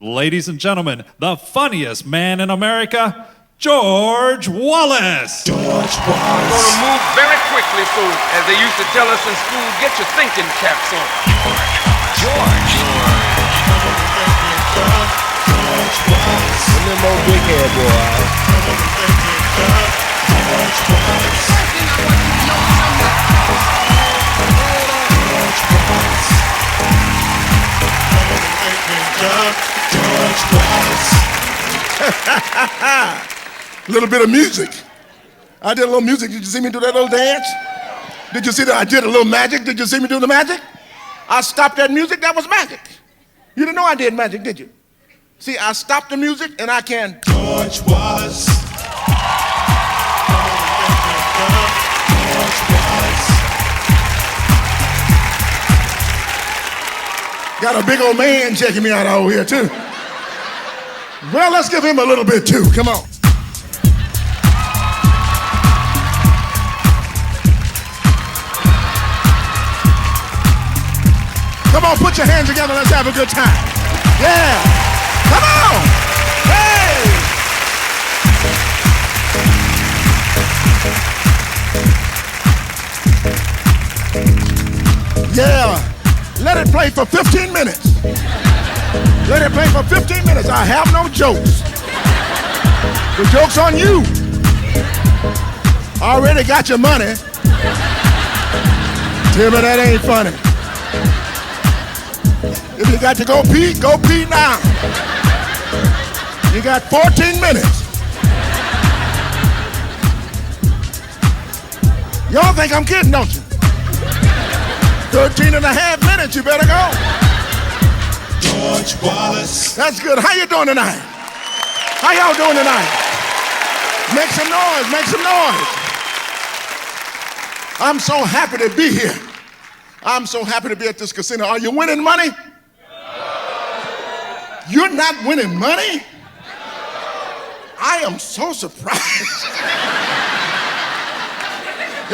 Ladies and gentlemen, the funniest man in America, George Wallace. George Wallace. I'm gonna move very quickly, so as they used to tell us in school, get your thinking caps on. George. And them old big head boy. A little bit of music. I did a little music. Did you see me do that little dance? Did you see that I did a little magic? Did you see me do the magic? I stopped that music. That was magic. You didn't know I did magic, did you? See, I stopped the music and I can. George Wallace. George Wallace. Got a big old man checking me out over here, too. Well, let's give him a little bit, too. Come on. Come on, put your hands together. Let's have a good time. Yeah. Come on. Hey. Yeah. Let it play for 15 minutes. Let it play for 15 minutes. I have no jokes. The joke's on you. I already got your money. Tell me that ain't funny. If you got to go pee now. You got 14 minutes. Y'all think I'm kidding, don't you? 13 and a half minutes, you better go. George Wallace. That's good. How you doing tonight? How y'all doing tonight? Make some noise, make some noise. I'm so happy to be here. I'm so happy to be at this casino. Are you winning money? You're not winning money? I am so surprised.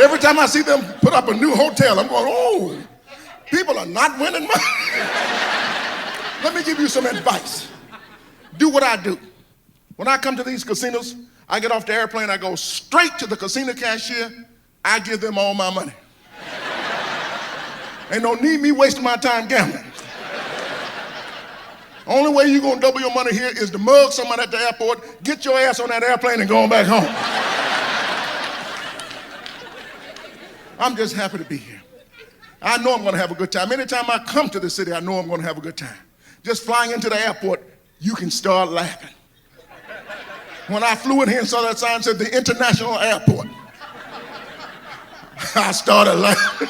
Every time I see them put up a new hotel, I'm going, oh, people are not winning money. Let me give you some advice. Do what I do. When I come to these casinos, I get off the airplane, I go straight to the casino cashier, I give them all my money. Ain't no need me wasting my time gambling. Only way you're gonna double your money here is to mug someone at the airport, get your ass on that airplane and go on back home. I'm just happy to be here. I know I'm gonna have a good time. Anytime I come to the city, I know I'm gonna have a good time. Just flying into the airport, you can start laughing. When I flew in here and saw that sign that said the International Airport, I started laughing.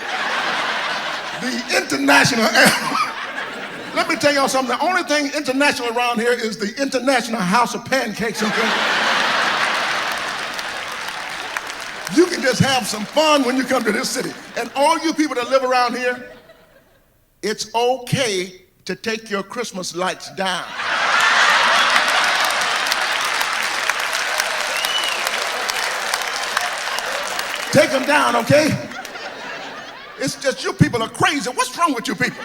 The International Airport. Let me tell y'all something. The only thing international around here is the International House of Pancakes and things. You can just have some fun when you come to this city. And all you people that live around here, it's okay to take your Christmas lights down. Take them down, okay? It's just you people are crazy. What's wrong with you people?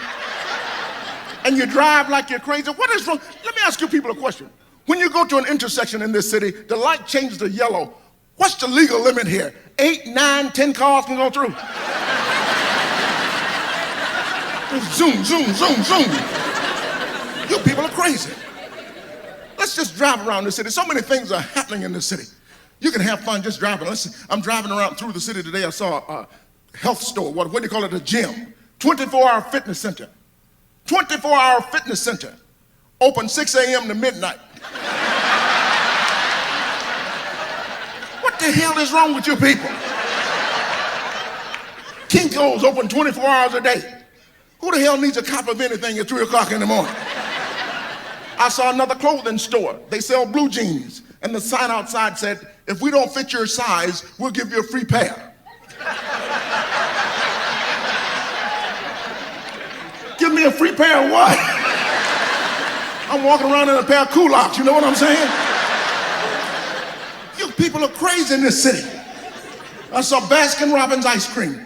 And you drive like you're crazy. What is wrong? Let me ask you people a question. When you go to an intersection in this city, the light changes to yellow. What's the legal limit here? 8, 9, 10 cars can go through. Zoom, zoom, zoom, zoom. You people are crazy. Let's just drive around the city. So many things are happening in the city. You can have fun just driving. Listen, I'm driving around through the city today. I saw a health store. What do you call it? A gym. 24-hour fitness center. 24-hour fitness center. Open 6 a.m. to midnight. What the hell is wrong with you people? Kinko's open 24 hours a day. Who the hell needs a cop of anything at 3 o'clock in the morning? I saw another clothing store. They sell blue jeans. And the sign outside said, if we don't fit your size, we'll give you a free pair. Give me a free pair of what? I'm walking around in a pair of culottes, you know what I'm saying? You people are crazy in this city. I saw Baskin Robbins ice cream.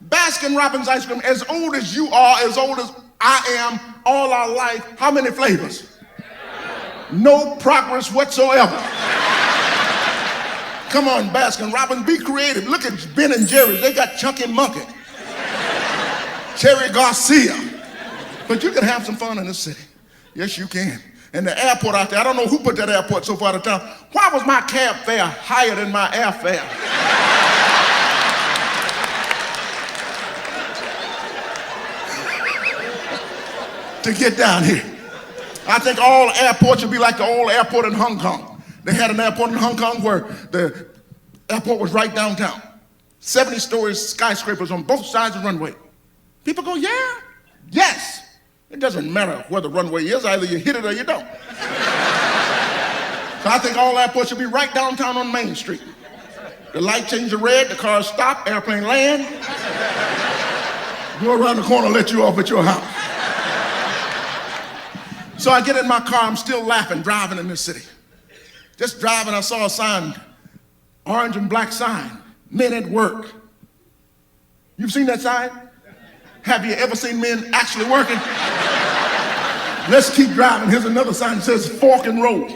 Baskin Robbins ice cream, as old as you are, as old as I am, all our life, how many flavors? No progress whatsoever. Come on, Baskin Robbins, be creative. Look at Ben and Jerry's. They got Chunky Monkey, Cherry Garcia. But you can have some fun in this city. Yes, you can. And the airport out there, I don't know who put that airport so far out of town. Why was my cab fare higher than my airfare? To get down here. I think all airports should be like the old airport in Hong Kong. They had an airport in Hong Kong where the airport was right downtown. 70-story skyscrapers on both sides of the runway. People go, yeah? Yes. It doesn't matter where the runway is, either you hit it or you don't. So I think all airports should be right downtown on Main Street. The light changes to red, the cars stop, airplane land, go around the corner, let you off at your house. So I get in my car, I'm still laughing, driving in this city. Just driving, I saw a sign, orange and black sign, men at work. You've seen that sign? Have you ever seen men actually working? Let's keep driving. Here's another sign that says fork and roll.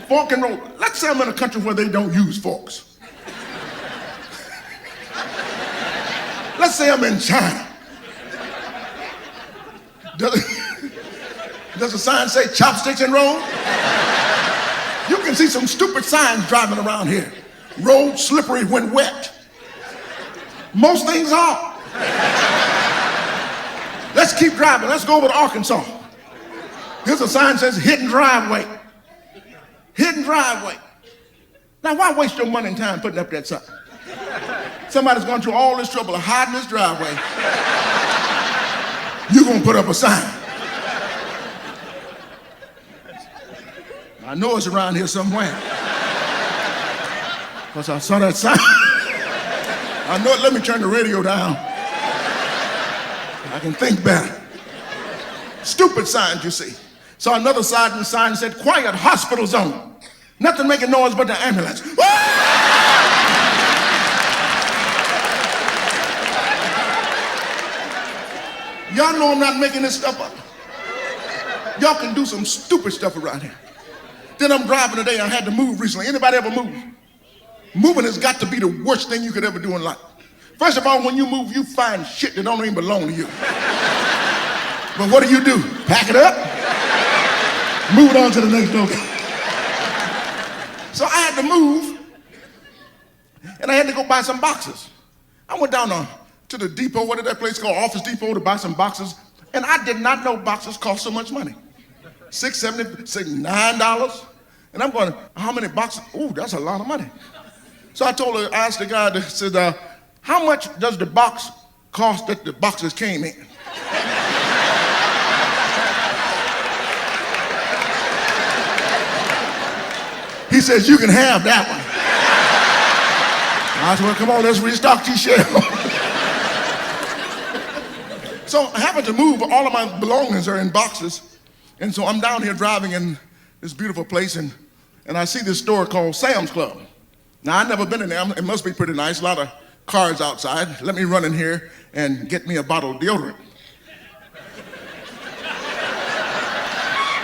Fork and roll. Let's say I'm in a country where they don't use forks. Let's say I'm in China. Does the sign say chopsticks and roll? You can see some stupid signs driving around here. Road slippery when wet. Most things are. Let's keep driving. Let's go over to Arkansas. Here's a sign that says hidden driveway. Hidden driveway. Now, why waste your money and time putting up that sign? Somebody's gone through all this trouble of hiding this driveway. You're going to put up a sign. I know it's around here somewhere. Because I saw that sign. I know it. Let me turn the radio down. I can think better. Stupid signs, you see. Saw another sign, and the sign said, quiet hospital zone. Nothing making noise but the ambulance. Y'all know I'm not making this stuff up. Y'all can do some stupid stuff around here. Then I'm driving today. I had to move recently. Anybody ever move? Moving has got to be the worst thing you could ever do in life. First of all, when you move, you find shit that don't even belong to you. But what do? Pack it up, move it on to the next door. So I had to move, and I had to go buy some boxes. I went down to the depot, what is that place called? Office Depot, to buy some boxes, and I did not know boxes cost so much money. $6.70, $9. And I'm going, how many boxes? Ooh, that's a lot of money. So I asked the guy that said, how much does the box cost that the boxes came in? He says, you can have that one. I said, well, come on, let's restock these shelves. So I happened to move, all of my belongings are in boxes. And so I'm down here driving in this beautiful place, and I see this store called Sam's Club. Now, I've never been in there. It must be pretty nice. A lot of cars outside. Let me run in here and get me a bottle of deodorant.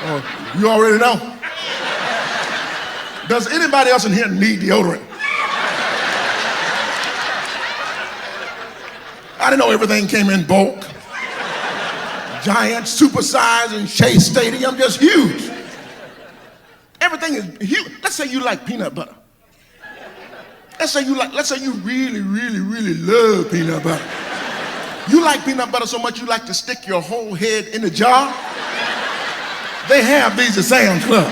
Oh, you already know. Does anybody else in here need deodorant? I didn't know everything came in bulk. Giant, supersized, and Shea Stadium, just huge. Everything is huge. Let's say you like peanut butter. Let's say you really, really, really love peanut butter. You like peanut butter so much you like to stick your whole head in the jar. They have these at Sam's Club.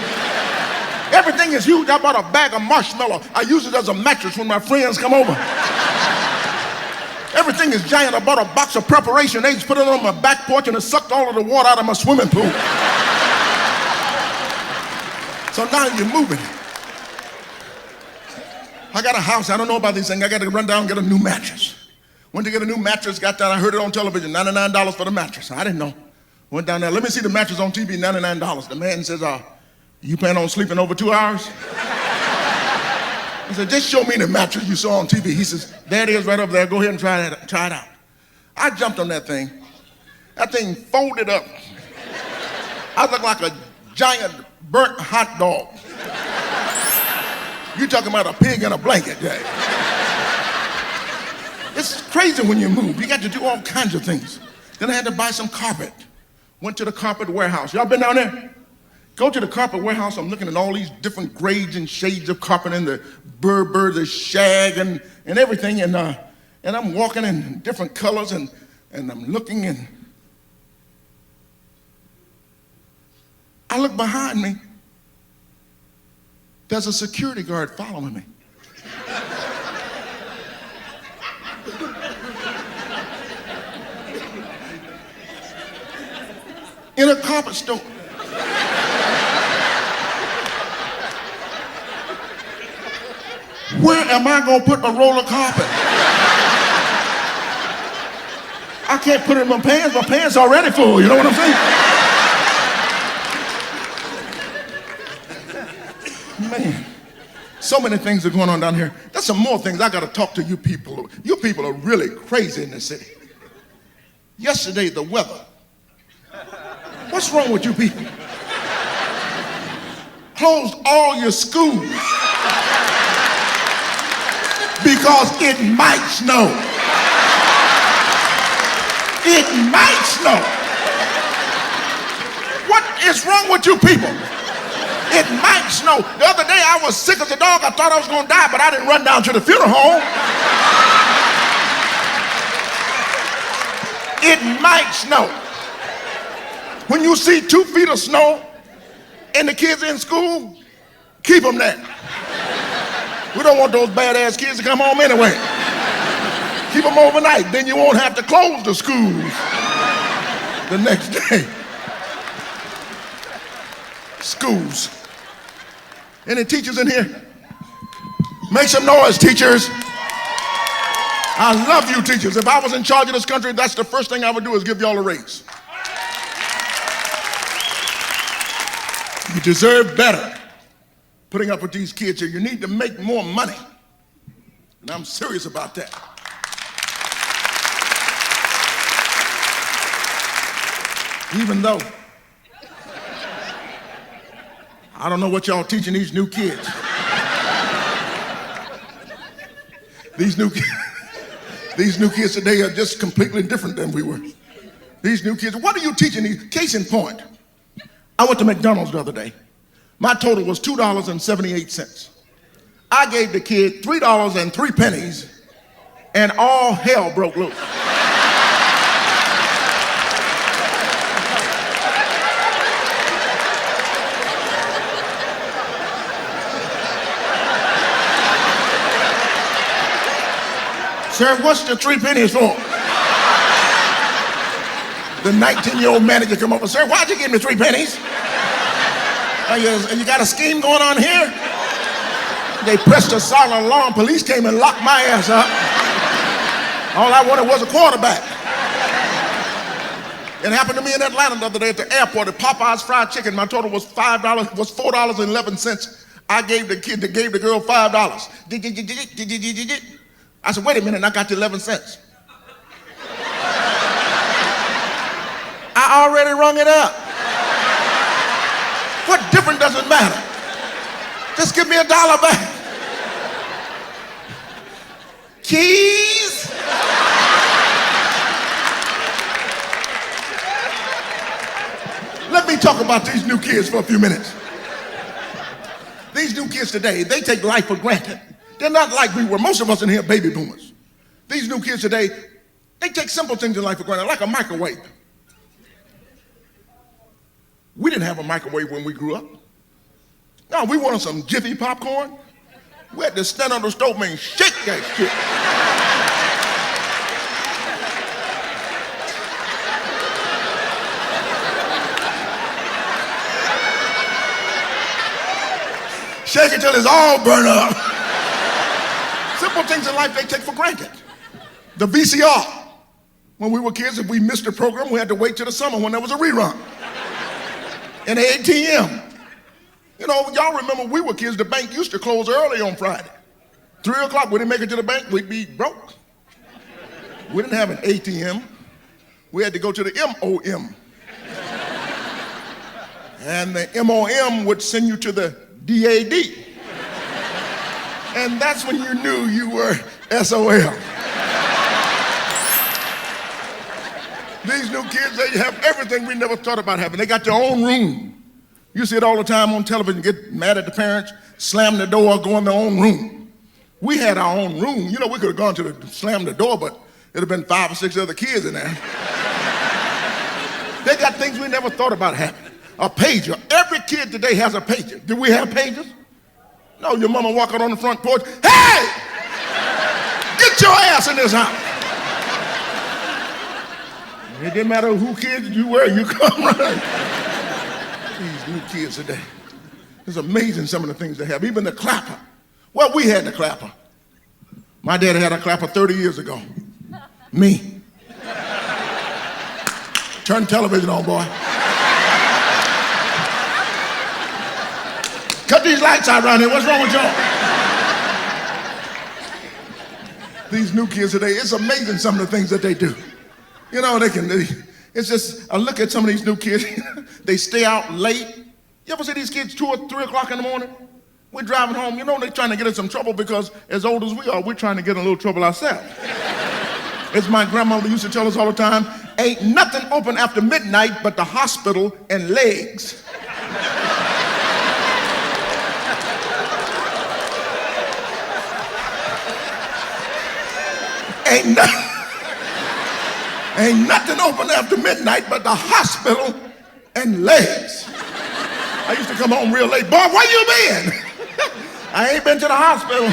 Everything is huge. I bought a bag of marshmallow. I use it as a mattress when my friends come over. Everything is giant. I bought a box of preparation eggs, put it on my back porch, and it sucked all of the water out of my swimming pool. So now you're moving. I got a house. I don't know about these things. I got to run down and get a new mattress. Went to get a new mattress, got that. I heard it on television, $99 for the mattress. I didn't know. Went down there. Let me see the mattress on TV, $99. The man says, you plan on sleeping over 2 hours? I said, just show me the mattress you saw on TV. He says, there it is right over there. Go ahead and try it out. I jumped on that thing. That thing folded up. I looked like a giant burnt hot dog. You talking about a pig in a blanket, Jay. It's crazy when you move. You got to do all kinds of things. Then I had to buy some carpet. Went to the carpet warehouse. Y'all been down there? Go to the carpet warehouse. I'm looking at all these different grades and shades of carpet and the Berber, the shag, and everything. And I'm walking in different colors and I'm looking and I look behind me. There's a security guard following me. In a carpet store. Where am I gonna put a roll of carpet? I can't put it in my pants. My pants are already full. You know what I'm saying? Man, so many things are going on down here. There's some more things I gotta talk to you people. You people are really crazy in this city. Yesterday, the weather. What's wrong with you people? Closed all your schools because it might snow. It might snow. What is wrong with you people? It might snow. The other day I was sick as a dog. I thought I was going to die, but I didn't run down to the funeral home. It might snow. When you see 2 feet of snow and the kids in school, keep them there. We don't want those badass kids to come home anyway. Keep them overnight, then you won't have to close the schools the next day. Schools. Any teachers in here? Make some noise, teachers. I love you teachers. If I was in charge of this country, that's the first thing I would do is give y'all a raise. You deserve better putting up with these kids here. You need to make more money. And I'm serious about that. Even though I don't know what y'all teaching these new kids. These new kids today are just completely different than we were. These new kids, what are you teaching these? Case in point, I went to McDonald's the other day. My total was $2.78. I gave the kid $3.03 and all hell broke loose. Sir, what's the 3 pennies for? The 19-year-old manager come up and said, why'd you give me 3 pennies? You got a scheme going on here? They pressed a silent alarm. Police came and locked my ass up. All I wanted was a quarterback. It happened to me in Atlanta the other day at the airport at Popeye's Fried Chicken. My total was $4.11. I gave the kid that gave the girl $5. I said, wait a minute, and I got the 11 cents. I already rung it up. What difference does it matter? Just give me $1 back. Keys? Let me talk about these new kids for a few minutes. These new kids today, they take life for granted. They're not like we were. Most of us in here are baby boomers. These new kids today, they take simple things in life for granted, like a microwave. We didn't have a microwave when we grew up. No, we wanted some Jiffy popcorn. We had to stand on the stove and shake that shit. Shake it till it's all burned up. Simple things in life they take for granted. The VCR. When we were kids, if we missed a program, we had to wait till the summer when there was a rerun. And the ATM. You know, y'all remember we were kids, the bank used to close early on Friday. 3 o'clock, we didn't make it to the bank, we'd be broke. We didn't have an ATM. We had to go to the MOM. And the MOM would send you to the DAD. And that's when you knew you were SOL. These new kids, they have everything we never thought about having. They got their own room. You see it all the time on television, get mad at the parents, slam the door, go in their own room. We had our own room. You know, we could have gone to slam the door, but it'd have been 5 or 6 other kids in there. They got things we never thought about having. A pager. Every kid today has a pager. Do we have pagers? No, your mama walk out on the front porch, hey! Get your ass in this house. It didn't matter who kids you were, you come running. These new kids today. It's amazing some of the things they have. Even the clapper. Well, we had the clapper. My daddy had a clapper 30 years ago. Me. Turn the television on, boy. Cut these lights out around here. What's wrong with y'all? These new kids today, it's amazing some of the things that they do. You know, it's just, I look at some of these new kids, they stay out late. You ever see these kids 2 or 3 o'clock in the morning? We're driving home, you know, they're trying to get in some trouble because as old as we are, we're trying to get in a little trouble ourselves. As my grandmother used to tell us all the time, ain't nothing open after midnight but the hospital and legs. Ain't nothing open after midnight but the hospital and legs. I used to come home real late. Boy, where you been? I ain't been to the hospital.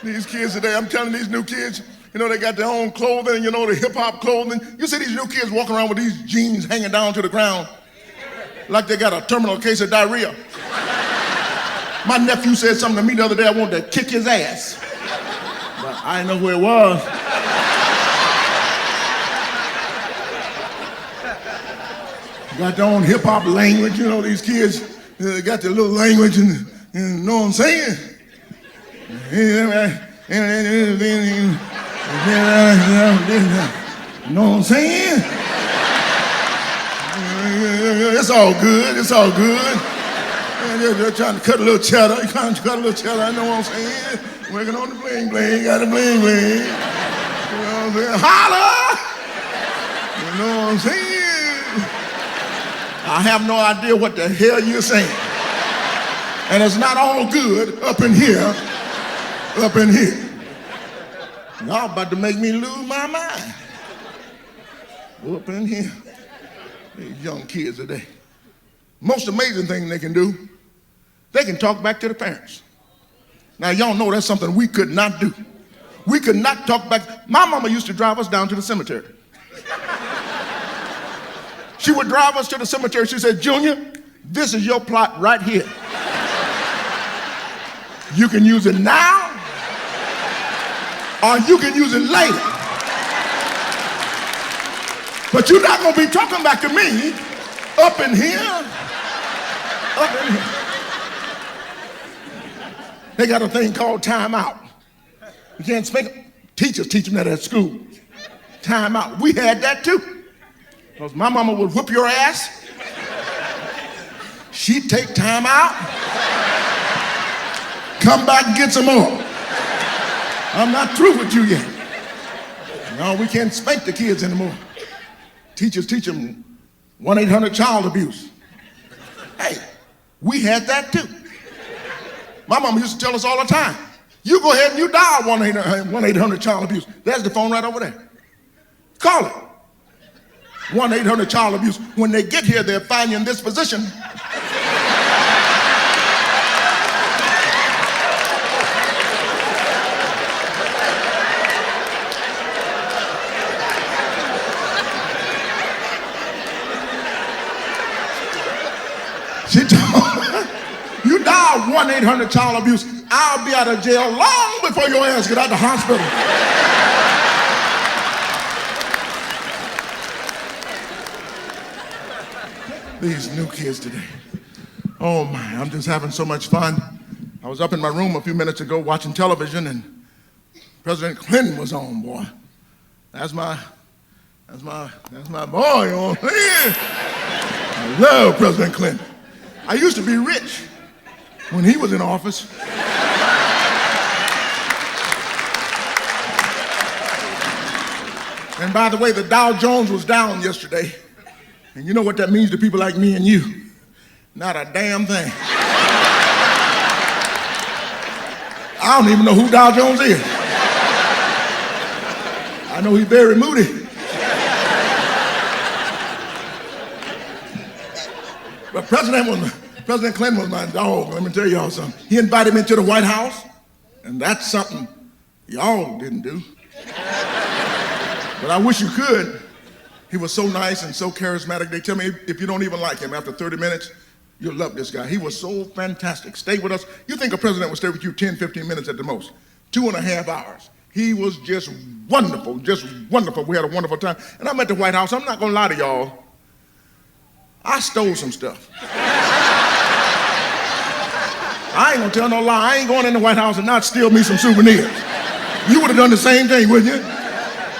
These kids today, I'm telling these new kids, you know, they got their own clothing, you know, the hip-hop clothing. You see these new kids walking around with these jeans hanging down to the ground like they got a terminal case of diarrhea. My nephew said something to me the other day, I wanted to kick his ass. But I didn't know who it was. Got their own hip-hop language, you know, these kids, they got their little language, and you know what I'm saying? You know what I'm saying? It's all good, it's all good. They're trying to cut a little cheddar, you're trying to cut a little cheddar, I know what I'm saying? Working on the bling bling, got the bling bling. You know what I'm saying? Holla! You know what I'm saying? I have no idea what the hell you're saying. And it's not all good up in here, up in here. Y'all about to make me lose my mind. Up in here. These young kids today. Most amazing thing they can do, they can talk back to the parents. Now, y'all know that's something we could not do. We could not talk back. My mama used to drive us down to the cemetery. She would drive us to the cemetery. She said, Junior, this is your plot right here. You can use it now, or you can use it later. But you're not gonna be talking back to me up in here, up in here. They got a thing called time out. You can't speak. Teachers teach them that at school. Time out. We had that too. Because my mama would whip your ass. She'd take time out. Come back and get some more. I'm not through with you yet. No, we can't spank the kids anymore. Teachers teach them 1-800-child abuse. Hey, we had that too. My mama used to tell us all the time, you go ahead and you dial 1-800-child abuse. There's the phone right over there. Call it. 1-800-child abuse. When they get here, they'll find you in this position. She told me, you dial 1-800-child abuse, I'll be out of jail long before your ass get out of the hospital. These new kids today. Oh my, I'm just having so much fun. I was up in my room a few minutes ago watching television and President Clinton was on, boy. That's my boy on here. I love President Clinton. I used to be rich when he was in office. And by the way, the Dow Jones was down yesterday. And you know what that means to people like me and you? Not a damn thing. I don't even know who Dow Jones is. I know he's very moody. But President Clinton was my dog. Let me tell y'all something. He invited me to the White House, and that's something y'all didn't do. But I wish you could. He was so nice and so charismatic. They tell me if you don't even like him after 30 minutes, you'll love this guy. He was so fantastic. Stay with us. You think a president would stay with you 10, 15 minutes at the most. 2.5 hours. He was just wonderful, just wonderful. We had a wonderful time. And I'm at the White House. I'm not going to lie to y'all. I stole some stuff. I ain't going to tell no lie. I ain't going in the White House and not steal me some souvenirs. You would have done the same thing, wouldn't you?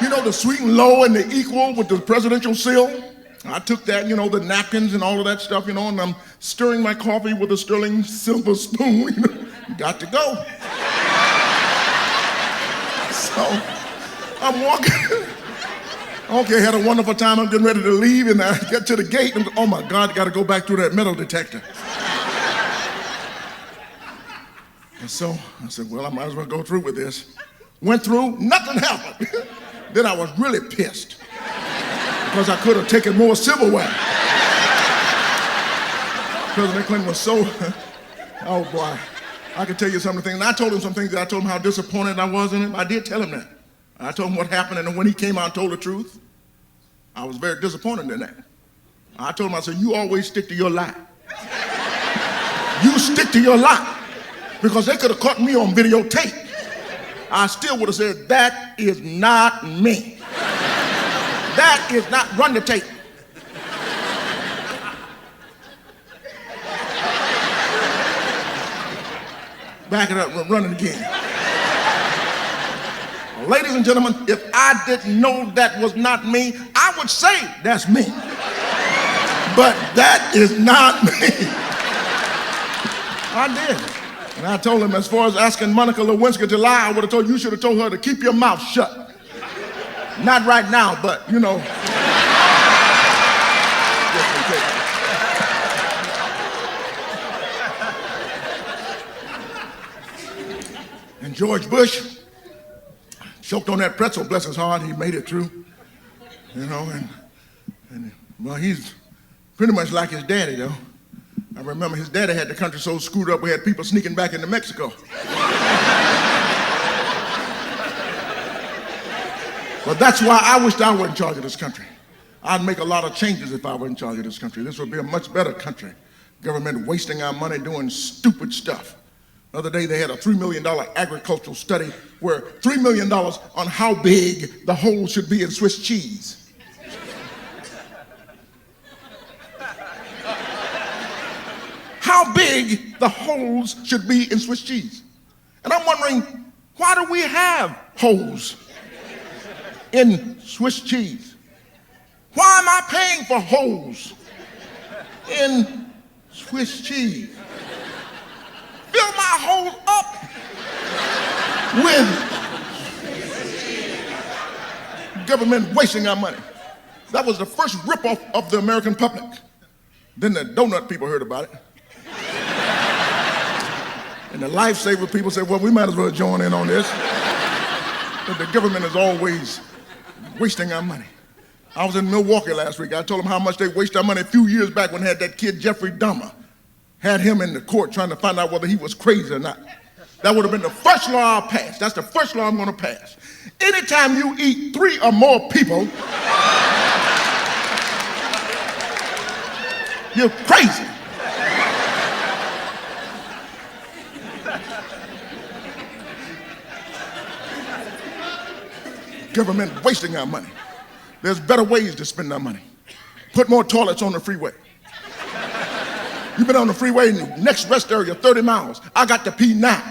You know, the sweet and low and the equal with the presidential seal? I took that, you know, the napkins and all of that stuff, you know, and I'm stirring my coffee with a sterling silver spoon. You know, got to go. So I'm walking. Okay, had a wonderful time. I'm getting ready to leave, and I get to the gate, and oh my God, got to go back through that metal detector. And so I said, well, I might as well go through with this. Went through, nothing happened. Then I was really pissed because I could have taken more silverware. President Clinton was so, oh boy, I could tell you some of the things. And I told him some things. I told him how disappointed I was in him. I did tell him that. I told him what happened, and when he came out and told the truth, I was very disappointed in that. I told him, I said, you always stick to your lie. You stick to your lie. Because they could have caught me on videotape. I still would have said, that is not me. That is not, run the tape. Back it up, run it again. Ladies and gentlemen, if I didn't know that was not me, I would say that's me. But that is not me. I did. And I told him, as far as asking Monica Lewinsky to lie, I would have told you should have told her to keep your mouth shut. Not right now, but, you know. And George Bush choked on that pretzel, bless his heart. He made it through, you know, and well, he's pretty much like his daddy, though. I remember his daddy had the country so screwed up we had people sneaking back into Mexico. But that's why I wished I were in charge of this country. I'd make a lot of changes if I were in charge of this country. This would be a much better country. Government wasting our money doing stupid stuff. The other day they had a $3 million agricultural study where $3 million on how big the hole should be in Swiss cheese. How big the holes should be in Swiss cheese. And I'm wondering, why do we have holes in Swiss cheese? Why am I paying for holes in Swiss cheese? Fill my hole up with government wasting our money. That was the first ripoff of the American public. Then the donut people heard about it. And the lifesaver people said, well, we might as well join in on this. But the government is always wasting our money. I was in Milwaukee last week. I told them how much they waste our money a few years back when they had that kid, Jeffrey Dahmer. Had him in the court trying to find out whether he was crazy or not. That would have been the first law I'll pass. That's the first law I'm going to pass. Anytime you eat 3 or more people, you're crazy. Government wasting our money. There's better ways to spend our money. Put more toilets on the freeway. You've been on the freeway in the next rest area 30 miles. I got to pee now.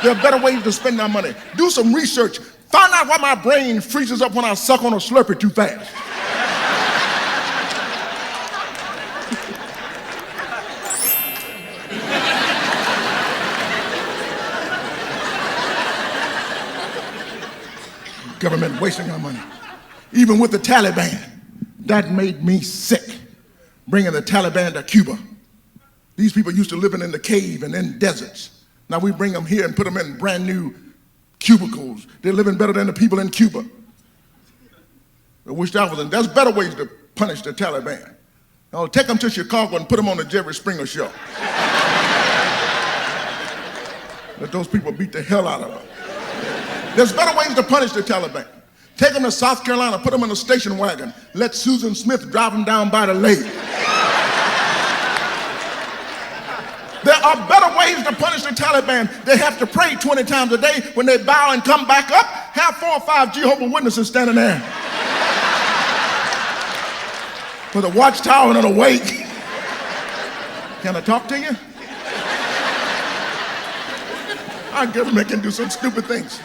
There are better ways to spend our money. Do some research. Find out why my brain freezes up when I suck on a Slurpee too fast. Government wasting our money. Even with the Taliban, that made me sick, bringing the Taliban to Cuba. These people used to living in the cave and in deserts. Now we bring them here and put them in brand new cubicles. They're living better than the people in Cuba. I wish I was in. There's better ways to punish the Taliban. Now take them to Chicago and put them on the Jerry Springer show. Let those people beat the hell out of them. There's better ways to punish the Taliban. Take them to South Carolina, put them in a station wagon. Let Susan Smith drive them down by the lake. There are better ways to punish the Taliban. They have to pray 20 times a day. When they bow and come back up, have 4 or 5 Jehovah's Witnesses standing there with a watchtower and an awake. Can I talk to you? Our government can do some stupid things.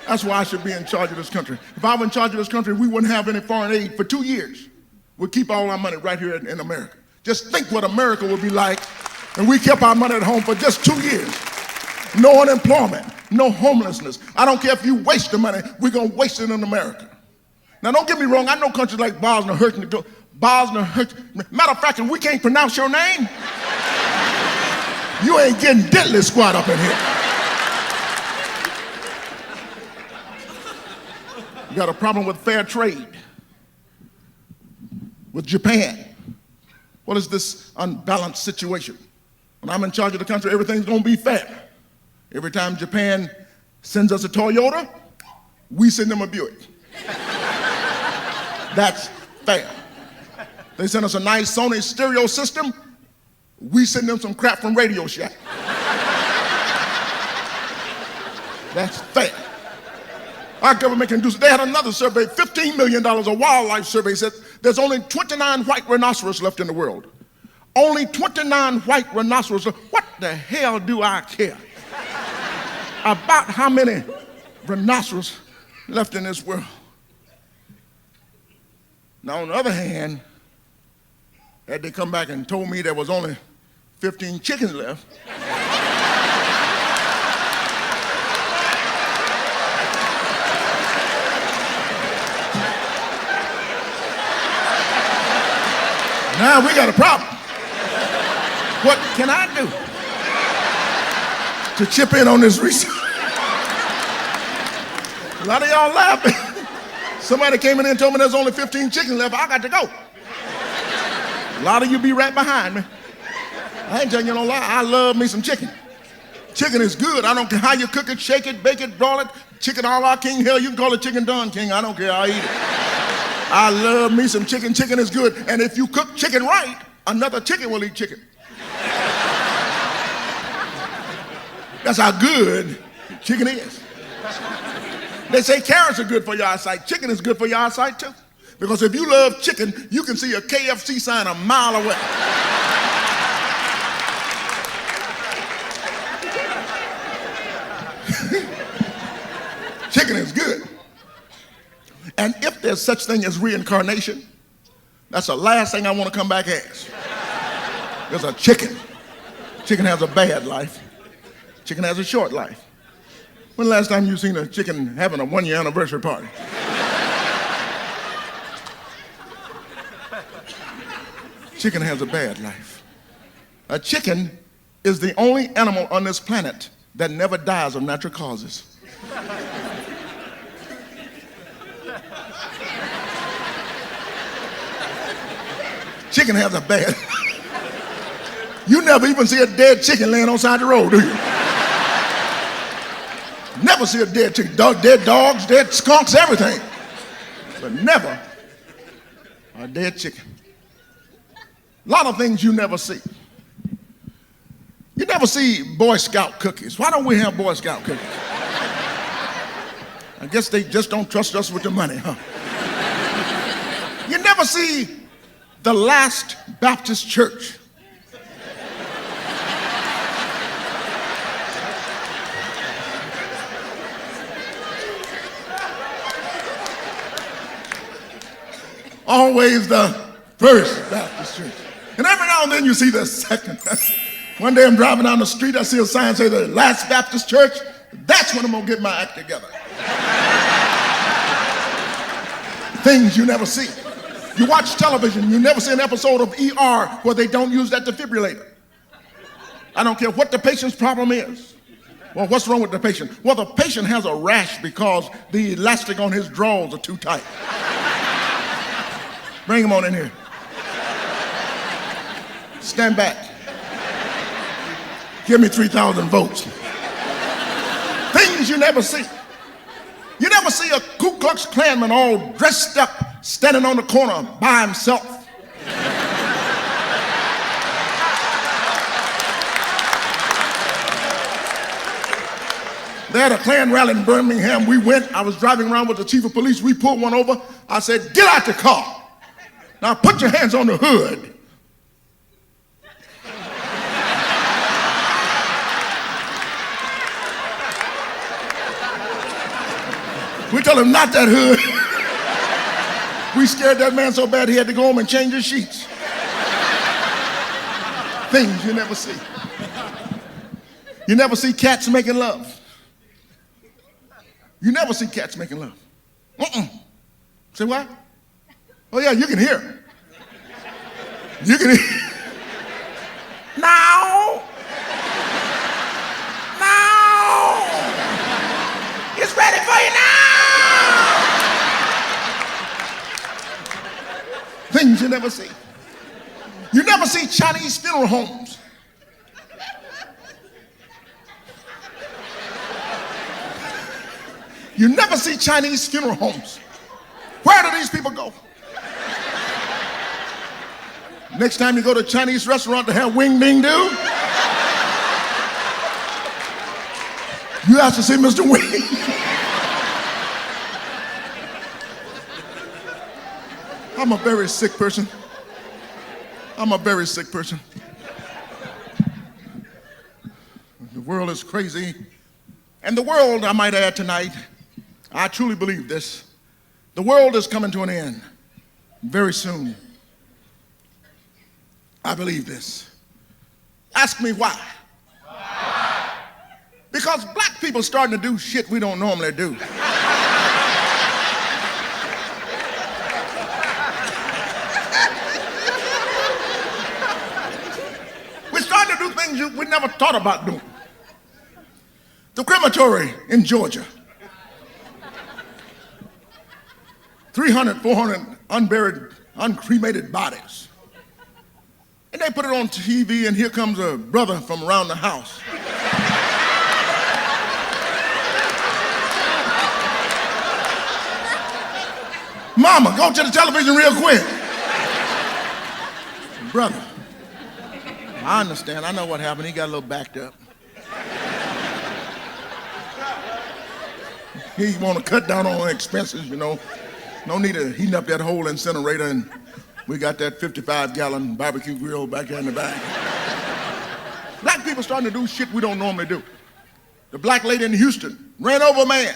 That's why I should be in charge of this country. If I were in charge of this country, we wouldn't have any foreign aid for 2 years. We'd keep all our money right here in America. Just think what America would be like, and we kept our money at home for just 2 years. No unemployment, no homelessness. I don't care if you waste the money, we're gonna waste it in America. Now don't get me wrong, I know countries like Bosnia-Herzegovina. Matter of fact, if we can't pronounce your name, you ain't getting diddly squat up in here. You got a problem with fair trade with Japan. What is this unbalanced situation? When I'm in charge of the country, everything's gonna be fair. Every time Japan sends us a Toyota, we send them a Buick. That's fair. They send us a nice Sony stereo system, we send them some crap from Radio Shack. That's fair. Our government can do so. They had another survey, $15 million, a wildlife survey, said there's only 29 white rhinoceros left in the world. Only 29 white rhinoceros. What the hell do I care about how many rhinoceros left in this world? Now, on the other hand, had they come back and told me there was only 15 chickens left, now we got a problem. What can I do to chip in on this research? A lot of y'all laughing. Somebody came in and told me there's only 15 chickens left. I got to go. A lot of you be right behind me. I ain't telling you no lie. I love me some chicken. Chicken is good. I don't care how you cook it, shake it, bake it, broil it. Chicken a la King. Hell, you can call it chicken Don King. I don't care. I eat it. I love me some chicken. Chicken is good. And if you cook chicken right, another chicken will eat chicken. That's how good chicken is. They say carrots are good for your eyesight. Chicken is good for your eyesight too. Because if you love chicken, you can see a KFC sign a mile away. Chicken is good. And if there's such thing as reincarnation, that's the last thing I want to come back as. There's a chicken. Chicken has a bad life. Chicken has a short life. When the last time you seen a chicken having a 1-year anniversary party? Chicken has a bad life. A chicken is the only animal on this planet that never dies of natural causes. Chicken has a bad. You never even see a dead chicken laying on the side of the road, do you? Never see a dead chicken. Dead dogs, dead skunks, everything. But never a dead chicken. A lot of things you never see. You never see Boy Scout cookies. Why don't we have Boy Scout cookies? I guess they just don't trust us with the money, huh? You never see the Last Baptist Church. Always the First Baptist Church. And every now and then you see the Second. One day I'm driving down the street, I see a sign say the Last Baptist Church. That's when I'm gonna get my act together. Things you never see. You watch television, you never see an episode of ER where they don't use that defibrillator. I don't care what the patient's problem is. Well, what's wrong with the patient? Well, the patient has a rash because the elastic on his drawers are too tight. Bring him on in here. Stand back. Give me 3,000 votes. Things you never see. You never see a Ku Klux Klanman all dressed up, standing on the corner by himself. They had a Klan rally in Birmingham. We went. I was driving around with the chief of police. We pulled one over. I said, get out the car. Now put your hands on the hood. We told him not that hood. We scared that man so bad he had to go home and change his sheets. Things you never see. You never see cats making love. You never see cats making love. Say what? Oh yeah, you can hear. You can hear. Now. It's ready for you now. Things you never see. You never see Chinese funeral homes. You never see Chinese funeral homes. Where do these people go? Next time you go to a Chinese restaurant to have wing ding do, you have to see Mr. Wing. I'm a very sick person. I'm a very sick person. The world is crazy. And the world, I might add tonight, I truly believe this. The world is coming to an end very soon. I believe this. Ask me why. Because black people starting to do shit we don't normally do. We're starting to do things we never thought about doing. The crematory in Georgia. 300, 400 unburied, uncremated bodies. And they put it on TV, and here comes a brother from around the house. Mama, go to the television real quick. Brother, I understand. I know what happened. He got a little backed up. He want to cut down on expenses, you know. No need to heat up that whole incinerator, and we got that 55-gallon barbecue grill back there in the back. Black people starting to do shit we don't normally do. The black lady in Houston ran over a man,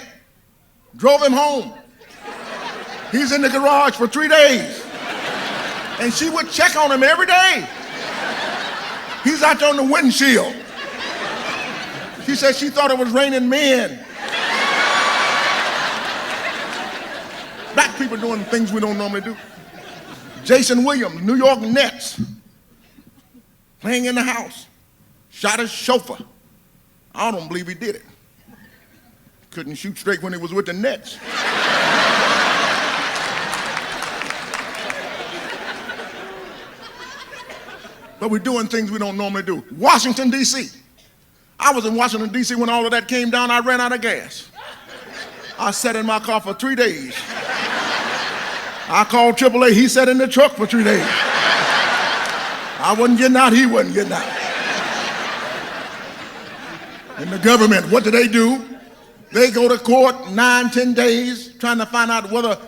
drove him home. He's in the garage for 3 days. And she would check on him every day. He's out there on the windshield. She said she thought it was raining men. Black people doing things we don't normally do. Jason Williams, New York Nets, playing in the house, shot his chauffeur. I don't believe he did it. Couldn't shoot straight when he was with the Nets. But we're doing things we don't normally do. Washington, D.C. I was in Washington, D.C. when all of that came down. I ran out of gas. I sat in my car for 3 days. I called AAA. He sat in the truck for 3 days. I wasn't getting out. He wasn't getting out. And the government, what do? They go to court 9, 10 days trying to find out whether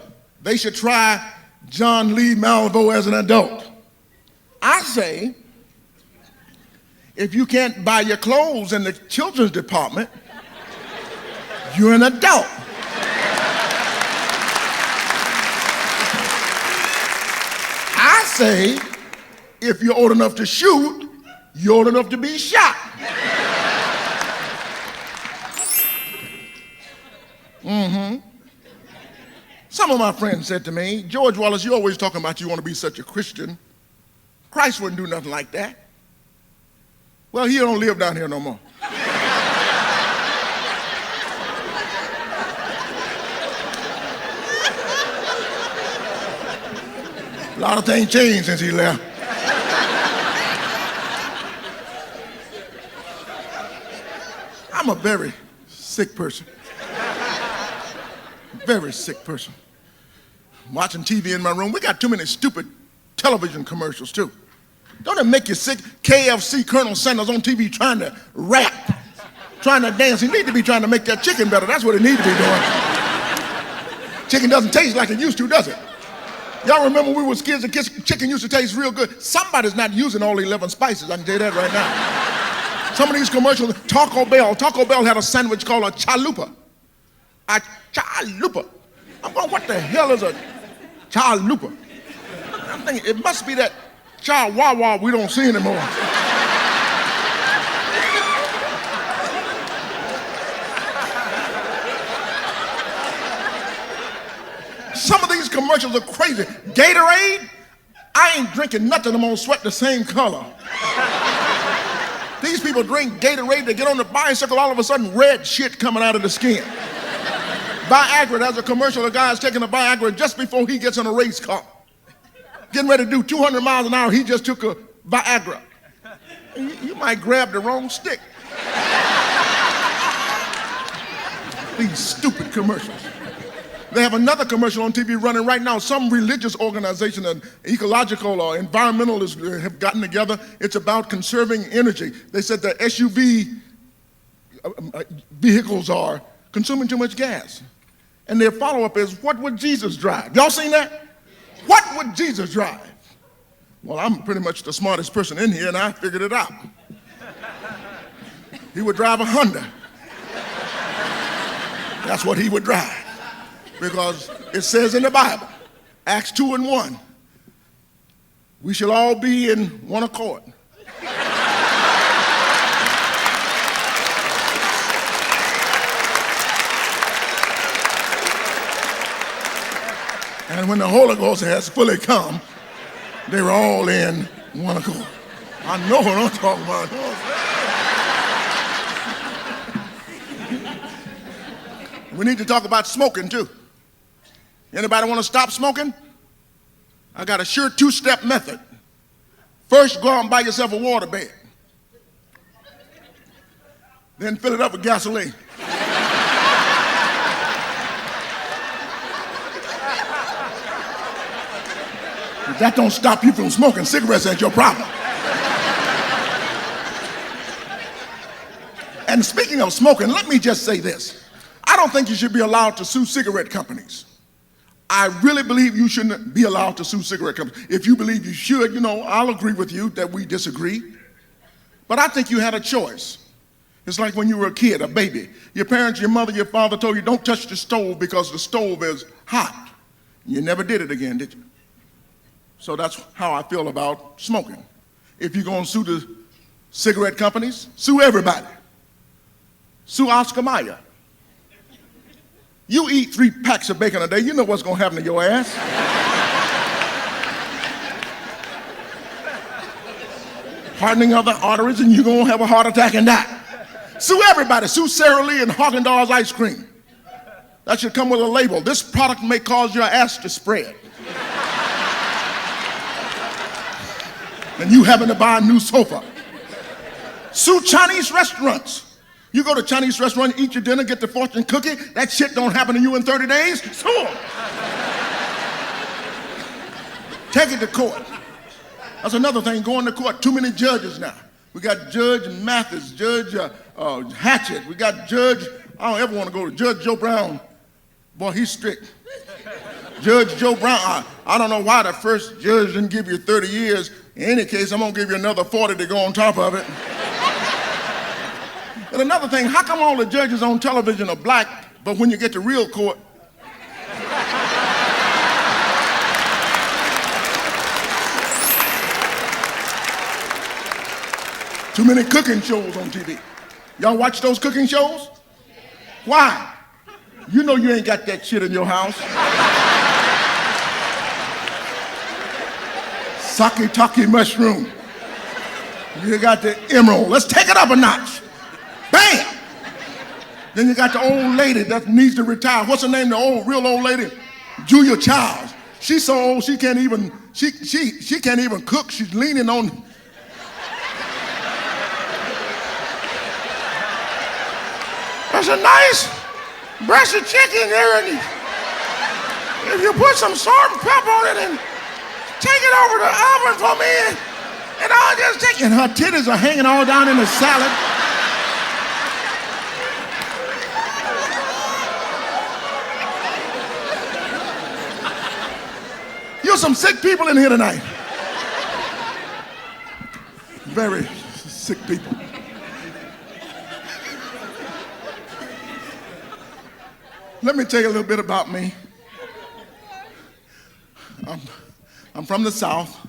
they should try John Lee Malvo as an adult. I say, if you can't buy your clothes in the children's department, you're an adult. say, if you're old enough to shoot, you're old enough to be shot. Some of my friends said to me, George Wallace, you're always talking about you want to be such a Christian. Christ wouldn't do nothing like that. Well, he don't live down here no more. A lot of things changed since he left. I'm a very sick person. Very sick person. Watching TV in my room. We got too many stupid television commercials, too. Don't it make you sick? KFC Colonel Sanders on TV trying to rap, trying to dance. He need to be trying to make that chicken better. That's what he need to be doing. Chicken doesn't taste like it used to, does it? Y'all remember when we was kids, the chicken used to taste real good. Somebody's not using all 11 spices, I can tell you that right now. Some of these commercials, Taco Bell had a sandwich called a chalupa. A chalupa. I'm going, what the hell is a chalupa? I'm thinking, it must be that chihuahua we don't see anymore. Some of these commercials are crazy. Gatorade, I ain't drinking nothing, I'm gonna sweat the same color. These people drink Gatorade, they get on the bicycle, all of a sudden red shit coming out of the skin. Viagra, there's a commercial, a guy's taking a Viagra just before he gets in a race car. Getting ready to do 200 miles an hour, he just took a Viagra. You might grab the wrong stick. These stupid commercials. They have another commercial on TV running right now. Some religious organization, an ecological or environmentalists have gotten together. It's about conserving energy. They said the SUV vehicles are consuming too much gas. And their follow-up is, what would Jesus drive? Y'all seen that? What would Jesus drive? Well, I'm pretty much the smartest person in here, and I figured it out. He would drive a Honda. That's what he would drive. Because it says in the Bible, Acts 2:1, we shall all be in one accord. And when the Holy Ghost has fully come, they were all in one accord. I know what I'm talking about. We need to talk about smoking too. Anybody want to stop smoking? I got a sure two-step method. First, go out and buy yourself a water bed. Then fill it up with gasoline. If that don't stop you from smoking cigarettes, ain't your problem. And speaking of smoking, let me just say this. I don't think you should be allowed to sue cigarette companies. I really believe you shouldn't be allowed to sue cigarette companies. If you believe you should, I'll agree with you that we disagree. But I think you had a choice. It's like when you were a kid, a baby. Your parents, your mother, your father told you, don't touch the stove because the stove is hot. You never did it again, did you? So that's how I feel about smoking. If you're going to sue the cigarette companies, sue everybody. Sue Oscar Mayer. You eat 3 packs of bacon a day, you know what's going to happen to your ass. Hardening of the arteries, and you're going to have a heart attack and die. Sue everybody. Sue Sara Lee and Haagen-Dazs ice cream. That should come with a label. This product may cause your ass to spread. And you having to buy a new sofa. Sue Chinese restaurants. You go to a Chinese restaurant, eat your dinner, get the fortune cookie, that shit don't happen to you in 30 days, sue them. Take it to court. That's another thing, going to court. Too many judges now. We got Judge Mathis, Judge Hatchett. We got Judge, I don't ever want to go to Judge Joe Brown. Boy, he's strict. Judge Joe Brown, I don't know why the first judge didn't give you 30 years. In any case, I'm going to give you another 40 to go on top of it. But another thing, how come all the judges on television are black, but when you get to real court, Too many cooking shows on TV. Y'all watch those cooking shows? Why? You know you ain't got that shit in your house. Sake mushroom. You got the emerald. Let's take it up a notch. Bam! Then you got the old lady that needs to retire. What's her name? The real old lady? Julia Childs. She's so old she can't even cook. She's leaning on. There's a nice breast of chicken there, and if you put some salt and pepper on it and take it over the oven for me, and I'll just take it. And her titties are hanging all down in the salad. You're some sick people in here tonight. Very sick people. Let me tell you a little bit about me. I'm from the South,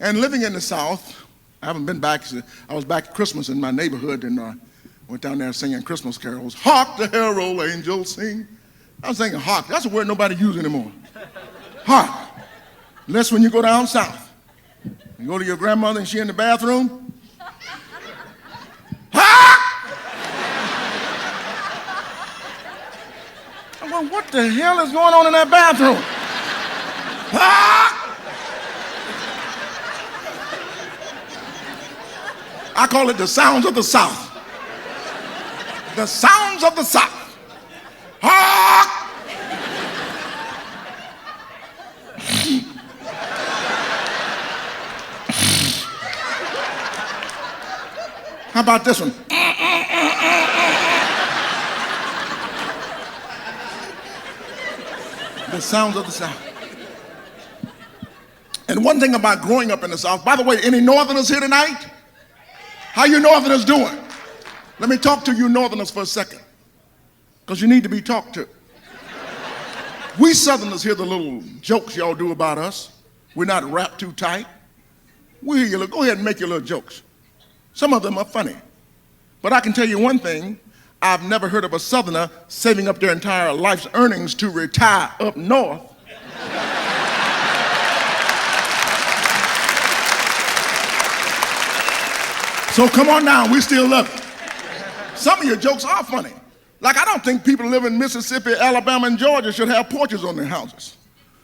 and living in the South, I haven't been back. I was back at Christmas in my neighborhood, and went down there singing Christmas carols. Hark the herald angels sing. I was singing hark. That's a word nobody uses anymore. Hark. Unless when you go down south. You go to your grandmother and she in the bathroom. Hark! I went, what the hell is going on in that bathroom? Hark! I call it the sounds of the South. The sounds of the South. Hark! How about this one? The sounds of the South. And one thing about growing up in the South, by the way, any Northerners here tonight? How you Northerners doing? Let me talk to you Northerners for a second, because you need to be talked to. We Southerners hear the little jokes y'all do about us. We're not wrapped too tight. We hear you. Go ahead and make your little jokes. Some of them are funny. But I can tell you one thing, I've never heard of a Southerner saving up their entire life's earnings to retire up north. So come on down, we still love it. Some of your jokes are funny. Like, I don't think people who live in Mississippi, Alabama, and Georgia should have porches on their houses.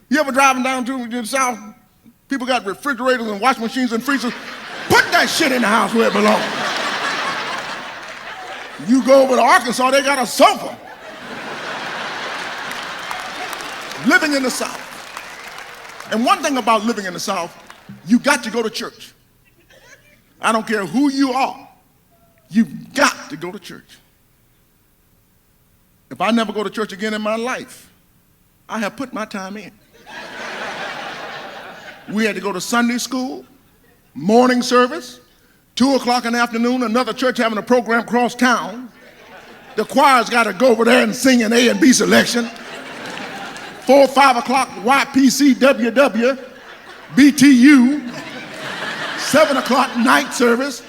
You ever driving down to the South, people got refrigerators and washing machines and freezers. Put that shit in the house where it belongs. You go over to Arkansas, they got a sofa. Living in the South. And one thing about living in the South, you got to go to church. I don't care who you are, you've got to go to church. If I never go to church again in my life, I have put my time in. We had to go to Sunday school, morning service, 2 o'clock in the afternoon, another church having a program across town. The choir's got to go over there and sing an A and B selection. 4, 5 o'clock, YPC, WW, BTU. 7 o'clock, night service.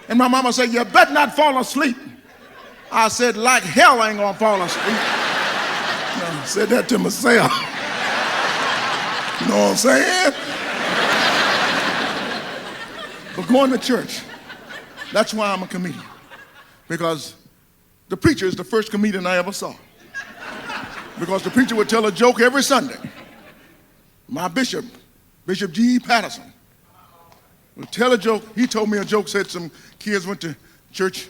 And my mama said, you better not fall asleep. I said, like hell I ain't gonna fall asleep. I said that to myself. You know what I'm saying? But going to church, that's why I'm a comedian. Because the preacher is the first comedian I ever saw. Because the preacher would tell a joke every Sunday. My bishop, Bishop G.E. Patterson, would tell a joke. He told me a joke, said some kids went to church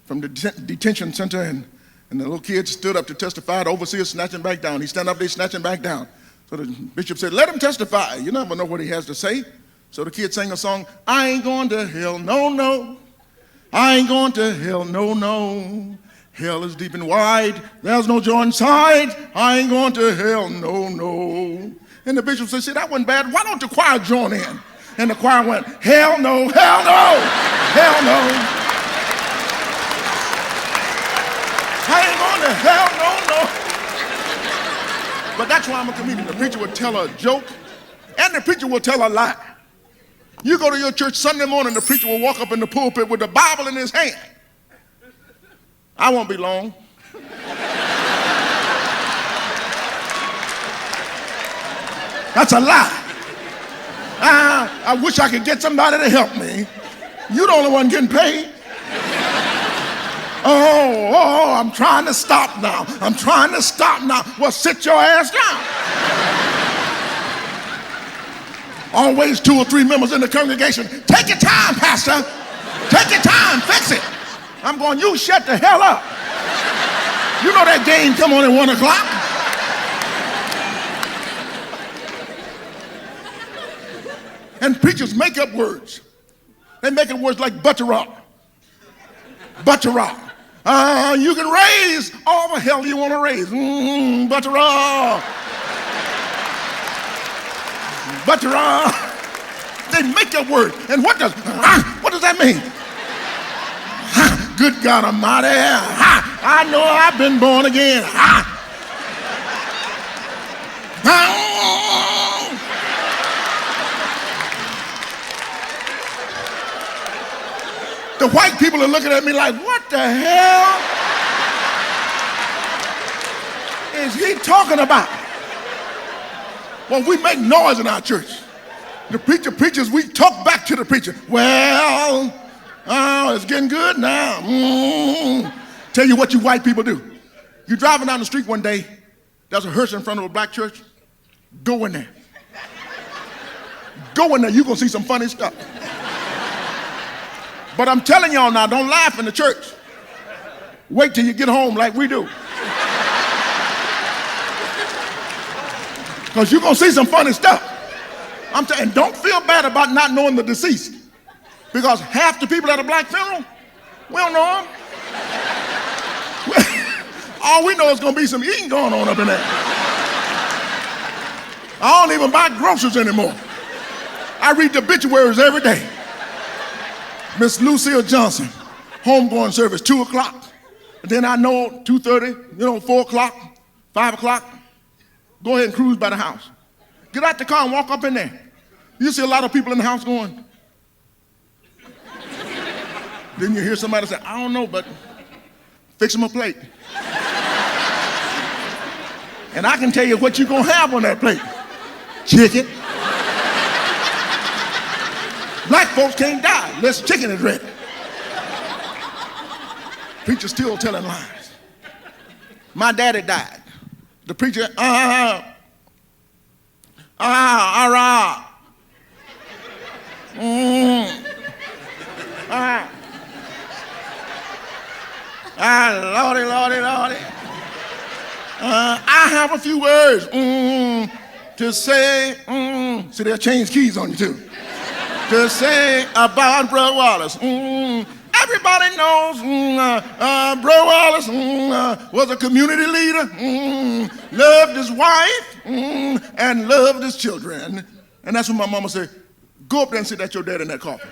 from the detention center, and the little kids stood up to testify. The overseer snatching back down. He stand up, they snatching back down. So the bishop said, let him testify. You never know what he has to say. So the kid sang a song, I ain't going to hell, no, no. I ain't going to hell, no, no. Hell is deep and wide. There's no joy inside. I ain't going to hell, no, no. And the bishop said, see, that wasn't bad. Why don't the choir join in? And the choir went, hell no, hell no, hell no. I ain't going to hell, no, no. But that's why I'm a comedian. The preacher would tell a joke, and the preacher will tell a lie. You go to your church Sunday morning, the preacher will walk up in the pulpit with the Bible in his hand. I won't be long. That's a lie. I wish I could get somebody to help me. You're the only one getting paid. Oh, I'm trying to stop now. I'm trying to stop now. Well, sit your ass down. Always 2 or 3 members in the congregation. Take your time, Pastor. Take your time. Fix it. I'm going, you shut the hell up. You know that game come on at 1 o'clock. And preachers make up words. They make up words like butterrock. Butterrock. You can raise all the hell you want to raise. Butterrock. Butterrock. They make up words. And what does that mean? Good God Almighty. I know I've been born again. The white people are looking at me like, what the hell is he talking about? Well, we make noise in our church. The preacher preaches, we talk back to the preacher. Well, it's getting good now. Tell you what you white people do. You're driving down the street one day, there's a hearse in front of a black church. Go in there. Go in there, you're going to see some funny stuff. But I'm telling y'all now, don't laugh in the church. Wait till you get home like we do. Because you're going to see some funny stuff. And don't feel bad about not knowing the deceased. Because half the people at a black funeral, we don't know them. All we know is going to be some eating going on up in there. I don't even buy groceries anymore. I read the obituaries every day. Miss Lucille Johnson, homegoing service, 2 o'clock. And then I know 2:30, 4 o'clock, 5 o'clock. Go ahead and cruise by the house. Get out the car and walk up in there. You see a lot of people in the house going. Then you hear somebody say, I don't know, but fix them a plate. And I can tell you what you're going to have on that plate. Chicken. Black folks can't die unless chicken is ready. Preacher still telling lies. My daddy died. The preacher, I have a few words to say. See, they'll change keys on you too. To say about Brother Wallace. Everybody knows Brother Wallace was a community leader, loved his wife, and loved his children. And that's when my mama said, go up there and sit at your dad in that coffin.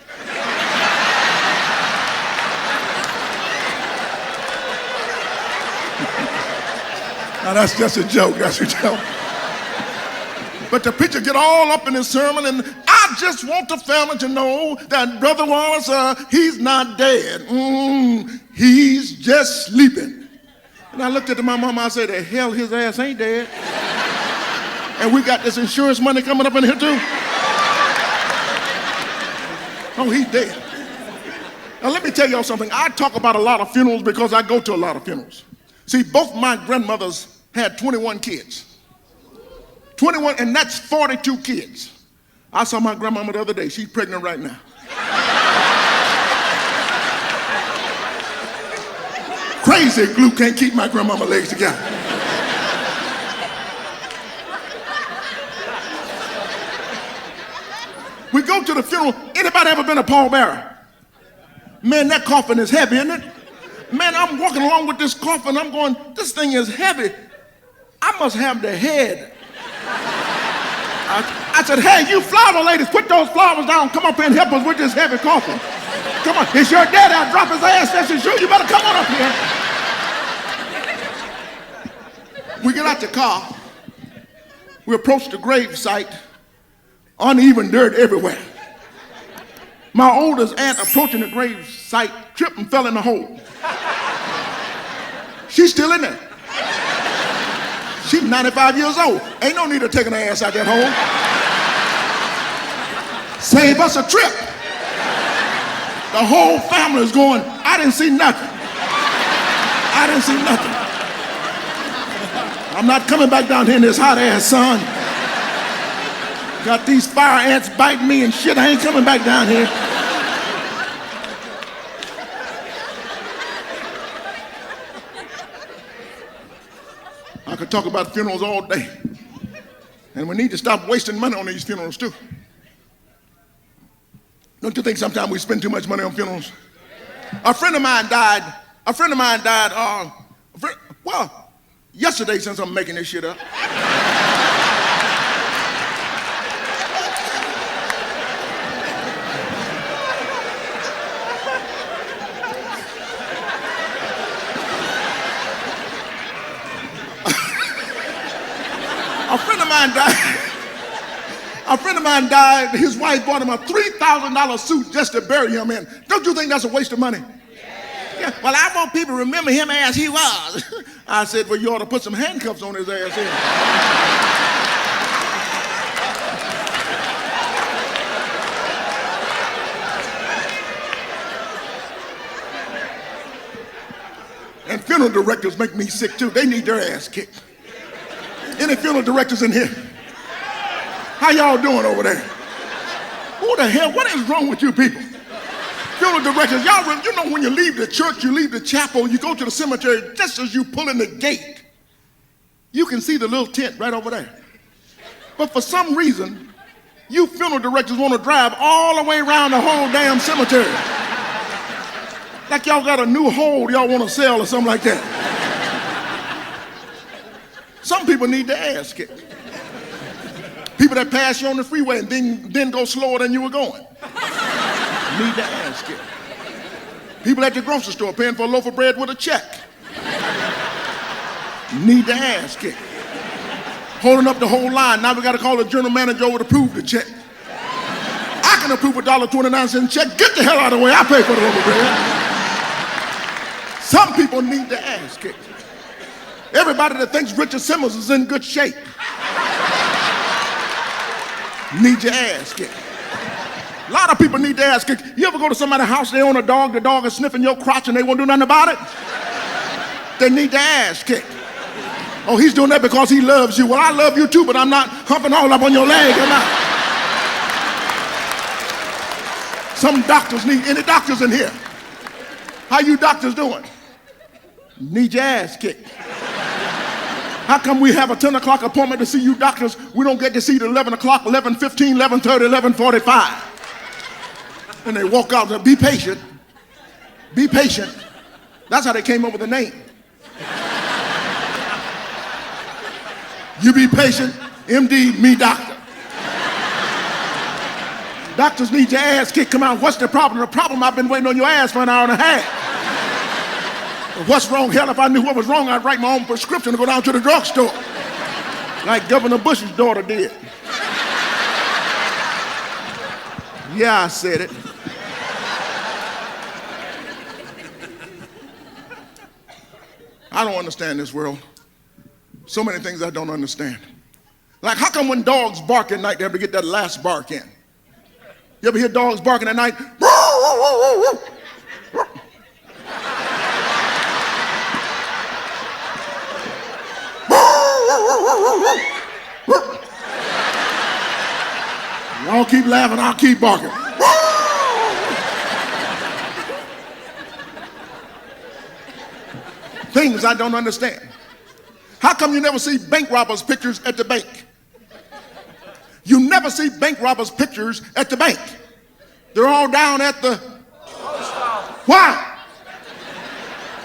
Now that's just a joke, that's a joke. But the preacher get all up in his sermon, and I just want the family to know that Brother Wallace, he's not dead. He's just sleeping. And I looked at my mama, I said, the hell, his ass ain't dead. And we got this insurance money coming up in here too. Oh, he's dead. Now let me tell y'all something. I talk about a lot of funerals because I go to a lot of funerals. See, both my grandmothers had 21 kids. 21, and that's 42 kids. I saw my grandmama the other day. She's pregnant right now. Crazy glue can't keep my grandmama legs together. We go to the funeral. Anybody ever been a pallbearer? Man, that coffin is heavy, isn't it? Man, I'm walking along with this coffin. I'm going, this thing is heavy. I must have the head. I said, hey, you flower ladies, put those flowers down. Come up here and help us with this heavy coffin. Come on, it's your daddy. I'll drop his ass. That's his shoe. You better come on up here. We get out the car. We approach the grave site. Uneven dirt everywhere. My oldest aunt approaching the grave site tripped and fell in the hole. She's still in there. She's 95 years old. Ain't no need of taking her ass out that hole. Save us a trip. The whole family is going, I didn't see nothing. I didn't see nothing. I'm not coming back down here in this hot ass sun. Got these fire ants biting me and shit. I ain't coming back down here. I could talk about funerals all day. And we need to stop wasting money on these funerals too. Don't you think sometimes we spend too much money on funerals? A friend of mine died. Well, yesterday, since I'm making this shit up. A friend of mine died. His wife bought him a $3,000 suit just to bury him in. Don't you think that's a waste of money? Yeah. Well, I want people to remember him as he was. I said, well, you ought to put some handcuffs on his ass here. And funeral directors make me sick too. They need their ass kicked. Any funeral directors in here? How y'all doing over there? Who the hell, what is wrong with you people? Funeral directors, y'all, you know when you leave the church, you leave the chapel, you go to the cemetery, just as you pull in the gate, you can see the little tent right over there. But for some reason, you funeral directors want to drive all the way around the whole damn cemetery. Like y'all got a new hole y'all want to sell or something like that. Some people need their ass kicked. People that pass you on the freeway and then go slower than you were going. Need their ass kicked. People at the grocery store paying for a loaf of bread with a check. Need their ass kicked. Holding up the whole line. Now we got to call the general manager over to prove the check. I can approve a $1.29 check. Get the hell out of the way. I pay for the loaf of bread. Some people need their ass kicked. Everybody that thinks Richard Simmons is in good shape need your ass kicked. A lot of people need their ass kicked. You ever go to somebody's house, they own a dog, the dog is sniffing your crotch and they won't do nothing about it? They need their ass kicked. Oh, he's doing that because he loves you. Well, I love you too, but I'm not humping all up on your leg, am I? Some doctors need, any doctors in here? How you doctors doing? Need your ass kicked. How come we have a 10 o'clock appointment to see you doctors, we don't get to see you at 11 o'clock, 11:15, 11:30, 11:45? And they walk out and say, be patient. Be patient. That's how they came up with the name. You be patient, MD, me doctor. Doctors need your ass kicked. Come on, what's the problem? The problem, I've been waiting on your ass for an hour and a half. What's wrong? Hell, if I knew what was wrong, I'd write my own prescription and go down to the drugstore. Like Governor Bush's daughter did. Yeah, I said it. I don't understand this world. So many things I don't understand. Like, how come when dogs bark at night, they have to get that last bark in? You ever hear dogs barking at night? Y'all keep laughing, I'll keep barking. Things I don't understand. How come you never see bank robbers' pictures at the bank? You never see bank robbers' pictures at the bank. They're all down at the post office. Why?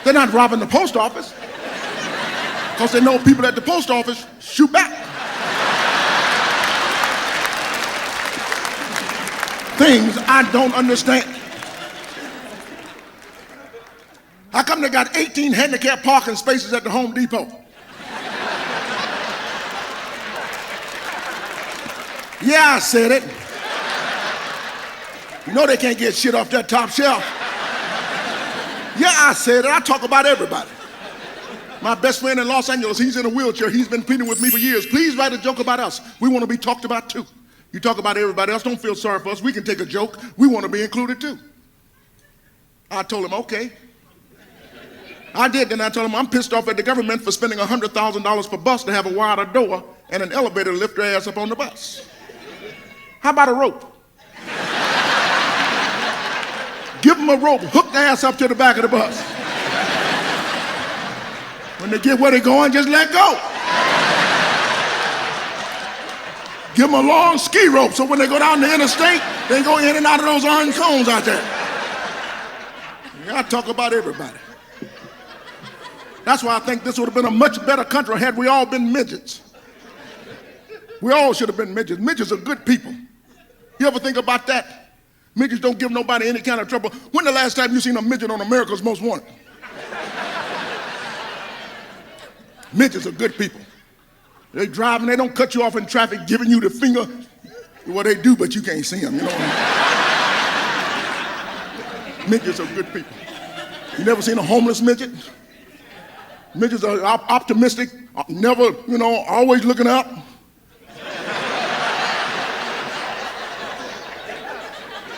They're not robbing the post office. Because they know people at the post office shoot back. Things I don't understand. How come they got 18 handicap parking spaces at the Home Depot? Yeah, I said it. You know they can't get shit off that top shelf. Yeah, I said it. I talk about everybody. My best friend in Los Angeles, he's in a wheelchair. He's been pleading with me for years. Please write a joke about us. We want to be talked about too. You talk about everybody else. Don't feel sorry for us. We can take a joke. We want to be included too. I told him, okay. I did. Then I told him, I'm pissed off at the government for spending $100,000 per bus to have a wider door and an elevator to lift your ass up on the bus. How about a rope? Give them a rope. Hook their ass up to the back of the bus. When they get where they're going, just let go. Give them a long ski rope so when they go down the interstate, they go in and out of those orange cones out there. I talk about everybody. That's why I think this would have been a much better country had we all been midgets. We all should have been midgets. Midgets are good people. You ever think about that? Midgets don't give nobody any kind of trouble. When the last time you seen a midget on America's Most Wanted? Midgets are good people. They drive and they don't cut you off in traffic giving you the finger. Well, they do, but you can't see them, you know what I mean? Midgets are good people. You never seen a homeless midget? Midgets are optimistic, never, always looking up.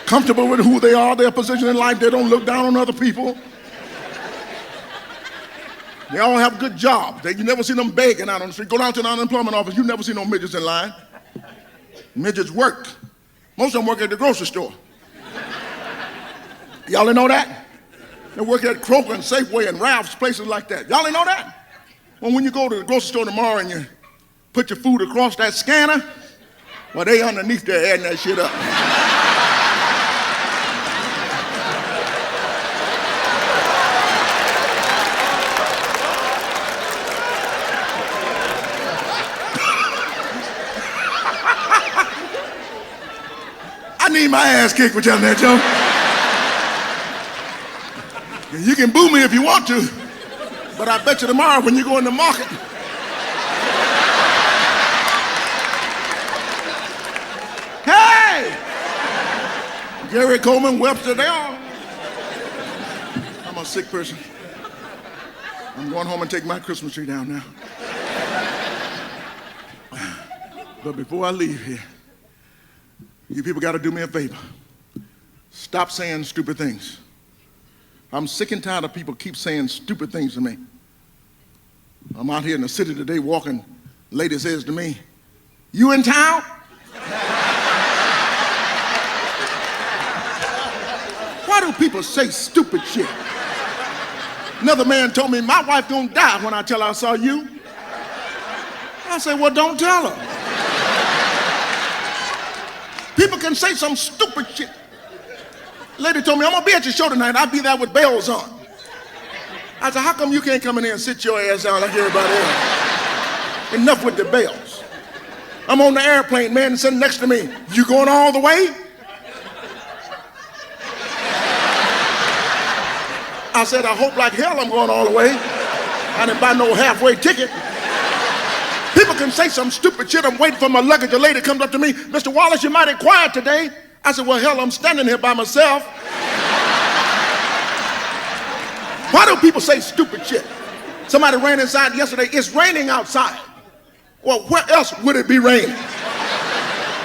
Comfortable with who they are, their position in life. They don't look down on other people. They all have good jobs. You never see them begging out on the street. Go down to the unemployment office, you never see no midgets in line. Midgets work. Most of them work at the grocery store. Y'all didn't know that? They work at Kroger and Safeway and Ralph's, places like that. Y'all didn't know that? Well, when you go to the grocery store tomorrow and you put your food across that scanner, well, they underneath there adding that shit up. I need my ass kicked for telling that joke. You can boo me if you want to, but I bet you tomorrow when you go in the market, hey! Gary Coleman, Webster, they all. I'm a sick person. I'm going home and take my Christmas tree down now. But before I leave here, you people got to do me a favor. Stop saying stupid things. I'm sick and tired of people keep saying stupid things to me. I'm out here in the city today walking. Lady says to me, "You in town?" Why do people say stupid shit? Another man told me, "My wife gonna die when I tell her I saw you." I said, "Well, don't tell her." People can say some stupid shit. Lady told me, "I'm gonna be at your show tonight. I'll be there with bells on." I said, "How come you can't come in here and sit your ass down like everybody else? Enough with the bells." I'm on the airplane, man sitting next to me. "You going all the way?" I said, "I hope like hell I'm going all the way. I didn't buy no halfway ticket." People can say some stupid shit. I'm waiting for my luggage. A lady comes up to me, "Mr. Wallace, you're mighty quiet today." I said, "Well, hell, I'm standing here by myself." Why do people say stupid shit? Somebody ran inside yesterday. "It's raining outside." Well, where else would it be raining?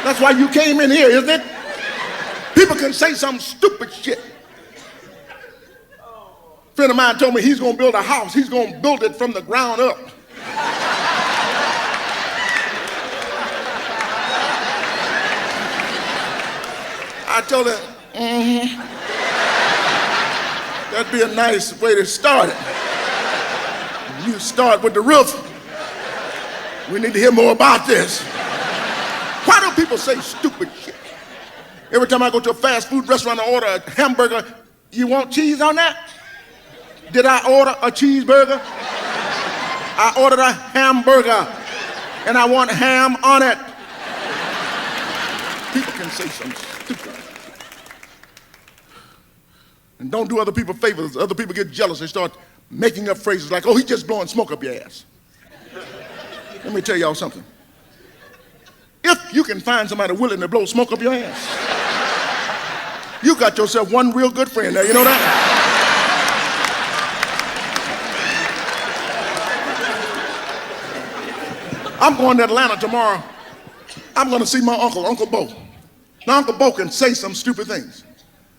That's why you came in here, isn't it? People can say some stupid shit. A friend of mine told me he's gonna build a house. He's gonna build it from the ground up. I told her, that'd be a nice way to start it. You start with the roof. We need to hear more about this. Why do people say stupid shit? Every time I go to a fast food restaurant, I order a hamburger. "You want cheese on that?" Did I order a cheeseburger? I ordered a hamburger, and I want ham on it. People can say some stupid. And don't do other people favors. Other people get jealous. They start making up phrases like, "Oh, he's just blowing smoke up your ass." Let me tell y'all something. If you can find somebody willing to blow smoke up your ass, You got yourself one real good friend there, you know that? I'm going to Atlanta tomorrow. I'm going to see my uncle, Uncle Bo. Now, Uncle Bo can say some stupid things.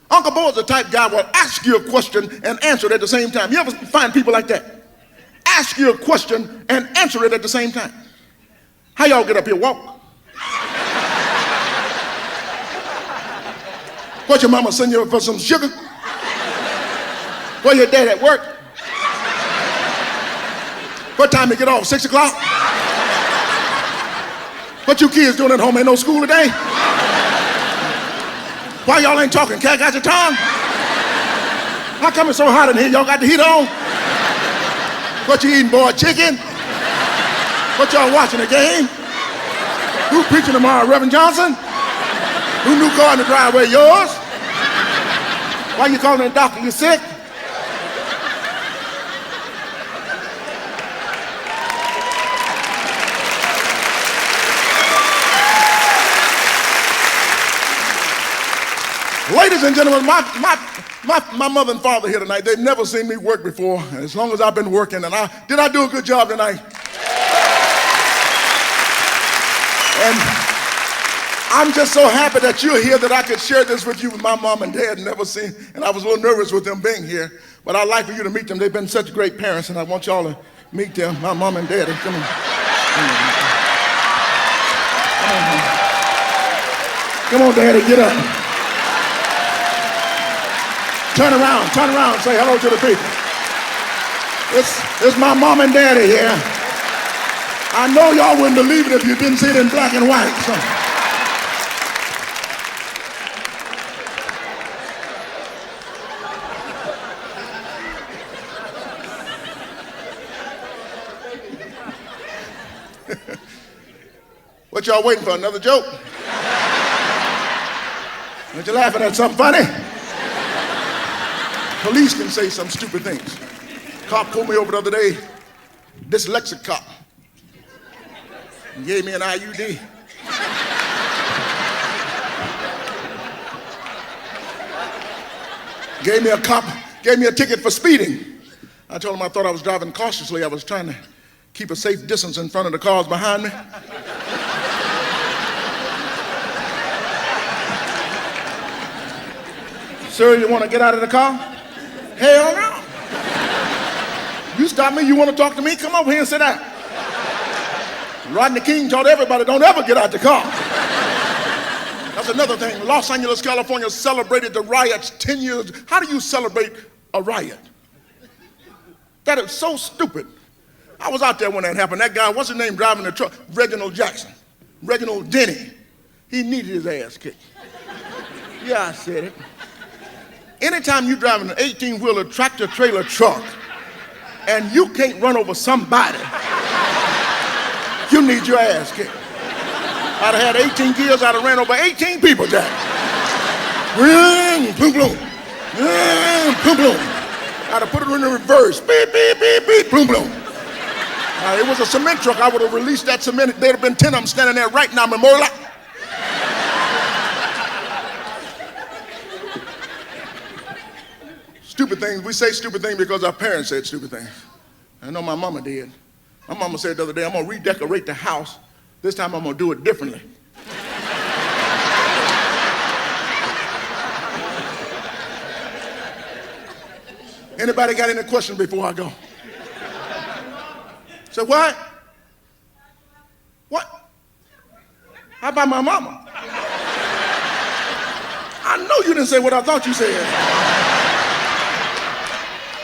Uncle Bo is the type guy will ask you a question and answer it at the same time. You ever find people like that? Ask you a question and answer it at the same time. How y'all get up here? Walk. What your mama send you for some sugar? Where your dad at work? What time you get off? 6 o'clock? What you kids doing at home? Ain't no school today? Why y'all ain't talking? Cat got your tongue? How come it's so hot in here? Y'all got the heat on? What you eating, boy? Chicken? What y'all watching, a game? Who preaching tomorrow, Reverend Johnson? Who new car in the driveway, yours? Why you calling the doctor? You sick? Ladies and gentlemen, my mother and father here tonight, they've never seen me work before. As long as I've been working, and did I do a good job tonight? And I'm just so happy that you're here that I could share this with you with my mom and dad. Never seen, and I was a little nervous with them being here, but I'd like for you to meet them. They've been such great parents, and I want y'all to meet them, my mom and dad. Come on. Come on, Daddy, get up. Turn around, say hello to the people. It's my mom and daddy here. I know y'all wouldn't believe it if you didn't see it in black and white. So. What y'all waiting for, another joke? Aren't you laughing at something funny? Police can say some stupid things. Cop pulled me over the other day, dyslexic cop. He gave me an IUD. Gave me a ticket for speeding. I told him I thought I was driving cautiously. I was trying to keep a safe distance in front of the cars behind me. Sir, you want to get out of the car? Hell no. You stop me, you want to talk to me? Come over here and sit down. Rodney King taught everybody, don't ever get out the car. That's another thing. Los Angeles, California celebrated the riots 10 years. How do you celebrate a riot? That is so stupid. I was out there when that happened. That guy, what's his name, driving the truck? Reginald Jackson. Reginald Denny. He needed his ass kicked. Yeah, I said it. Anytime you're driving an 18-wheeler tractor-trailer truck and you can't run over somebody, you need your ass kicked. I'd have had 18 gears, I'd have ran over 18 people, Jack. Boom, boom, boom. Boom, boom. I'd have put it in the reverse. Beep, beep, beep, beep, boom, boom. It was a cement truck. I would have released that cement. There'd have been 10 of them standing there right now, memorial. Stupid things. We say stupid things because our parents said stupid things. I know my mama did. My mama said the other day, I'm going to redecorate the house. This time I'm going to do it differently. Anybody got any questions before I go? So what? What? How about my mama? I know you didn't say what I thought you said.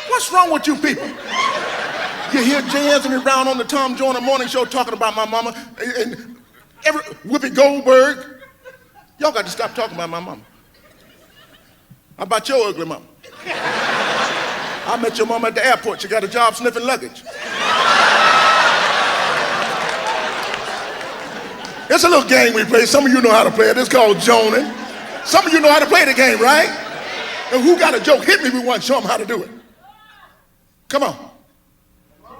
What's wrong with you people? You hear J. Anthony Brown on the Tom Joyner Morning Show talking about my mama, and Whoopi Goldberg. Y'all got to stop talking about my mama. How about your ugly mama? I met your mama at the airport. She got a job sniffing luggage. It's a little game we play. Some of you know how to play it. It's called joning. Some of you know how to play the game, right? And who got a joke? Hit me with one. Show them how to do it. Come on.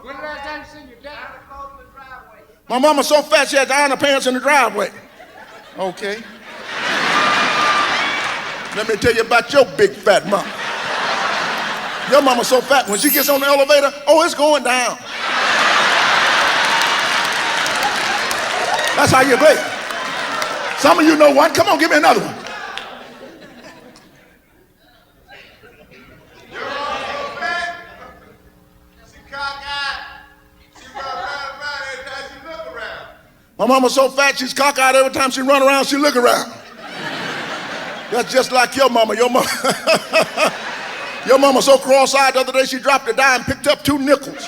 When did I see your dad? In the driveway. My mama's so fat she had to iron her pants in the driveway. Okay. Let me tell you about your big fat mama. Your mama's so fat, when she gets on the elevator, oh, it's going down. That's how you play it. Some of you know one. Come on, give me another one. My mama's so fat, she's cockeyed every time she run around, she look around. That's just like your mama. Your mama so cross-eyed the other day, she dropped a dime and picked up 2 nickels.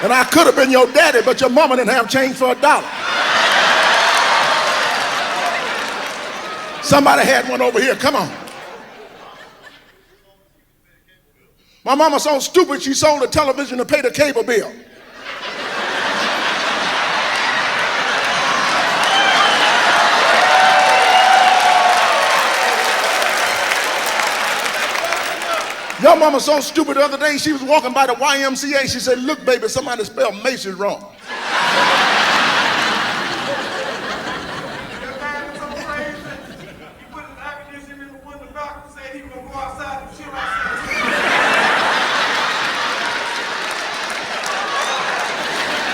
And I could have been your daddy, but your mama didn't have change for $1. Somebody had one over here, come on. My mama's so stupid, she sold the television to pay the cable bill. Your mama so stupid the other day, she was walking by the YMCA, she said, look, baby, somebody spelled Macy's wrong.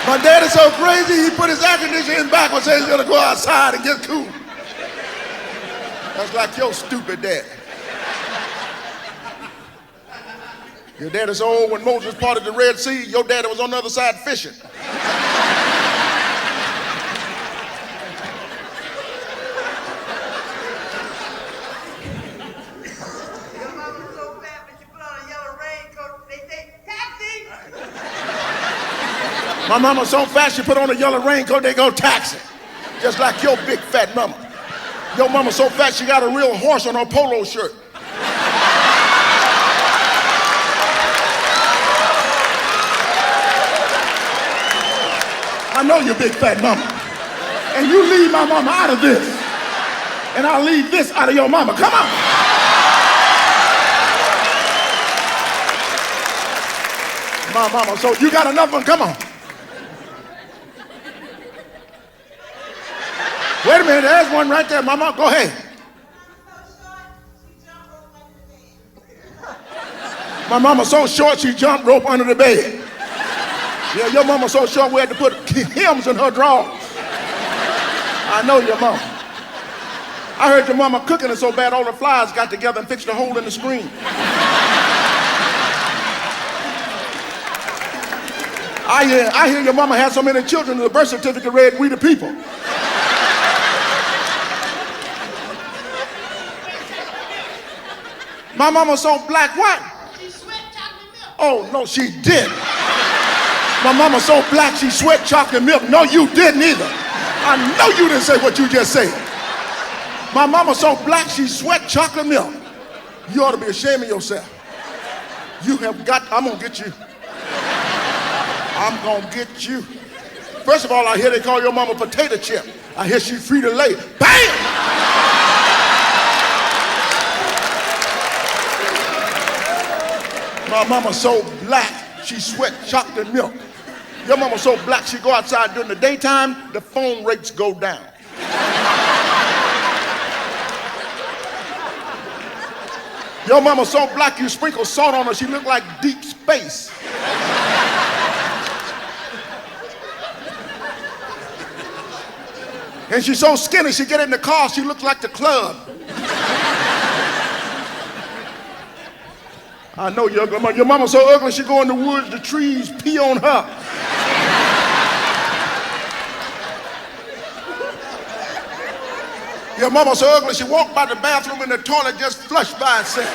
My daddy's so crazy, he put his air conditioning backwards, said he's gonna go outside and get cool. That's like your stupid dad. Your daddy so old, when Moses parted the Red Sea, your daddy was on the other side fishing. Your mama's so fat, but you put on a yellow raincoat, they say, taxi! My mama's so fat, she put on a yellow raincoat, they go taxi. Just like your big fat mama. Your mama's so fat, she got a real horse on her polo shirt. I know your big fat mama. And you leave my mama out of this. And I'll leave this out of your mama. Come on. My mama, so you got another one? Come on. Wait a minute, there's one right there, mama. Go ahead. My mama's so short, she jumped rope under the bed. Yeah, your mama's so short, we had to put hymns in her drawers. I know your mama. I heard your mama cooking it so bad all the flies got together and fixed a hole in the screen. I hear your mama had so many children, the birth certificate read, "We the people." My mama's so black, what? She sweat chocolate milk. Oh, no, she didn't. My mama's so black, she sweat chocolate milk. No, you didn't either. I know you didn't say what you just said. My mama's so black, she sweat chocolate milk. You ought to be ashamed of yourself. You have got, I'm gonna get you. I'm gonna get you. First of all, I hear they call your mama potato chip. I hear she free to lay. Bam! My mama's so black, she sweat chocolate milk. Your mama's so black, she go outside during the daytime, the phone rates go down. Your mama's so black, you sprinkle salt on her, she look like deep space. And she's so skinny, she get in the car, she looks like the club. I know your mama's so ugly, she go in the woods, the trees pee on her. Your mama's so ugly, she walked by the bathroom and the toilet just flushed by itself.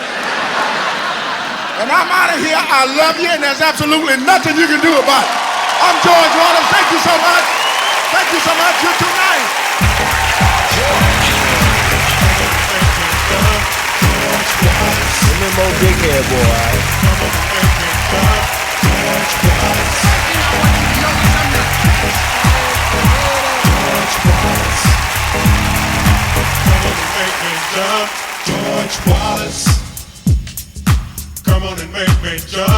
And I'm out of here, I love you, and there's absolutely nothing you can do about it. I'm George Wallace, thank you so much. Thank you so much, you're too nice. More big hair, boy. George Wallace, come on and make me jump.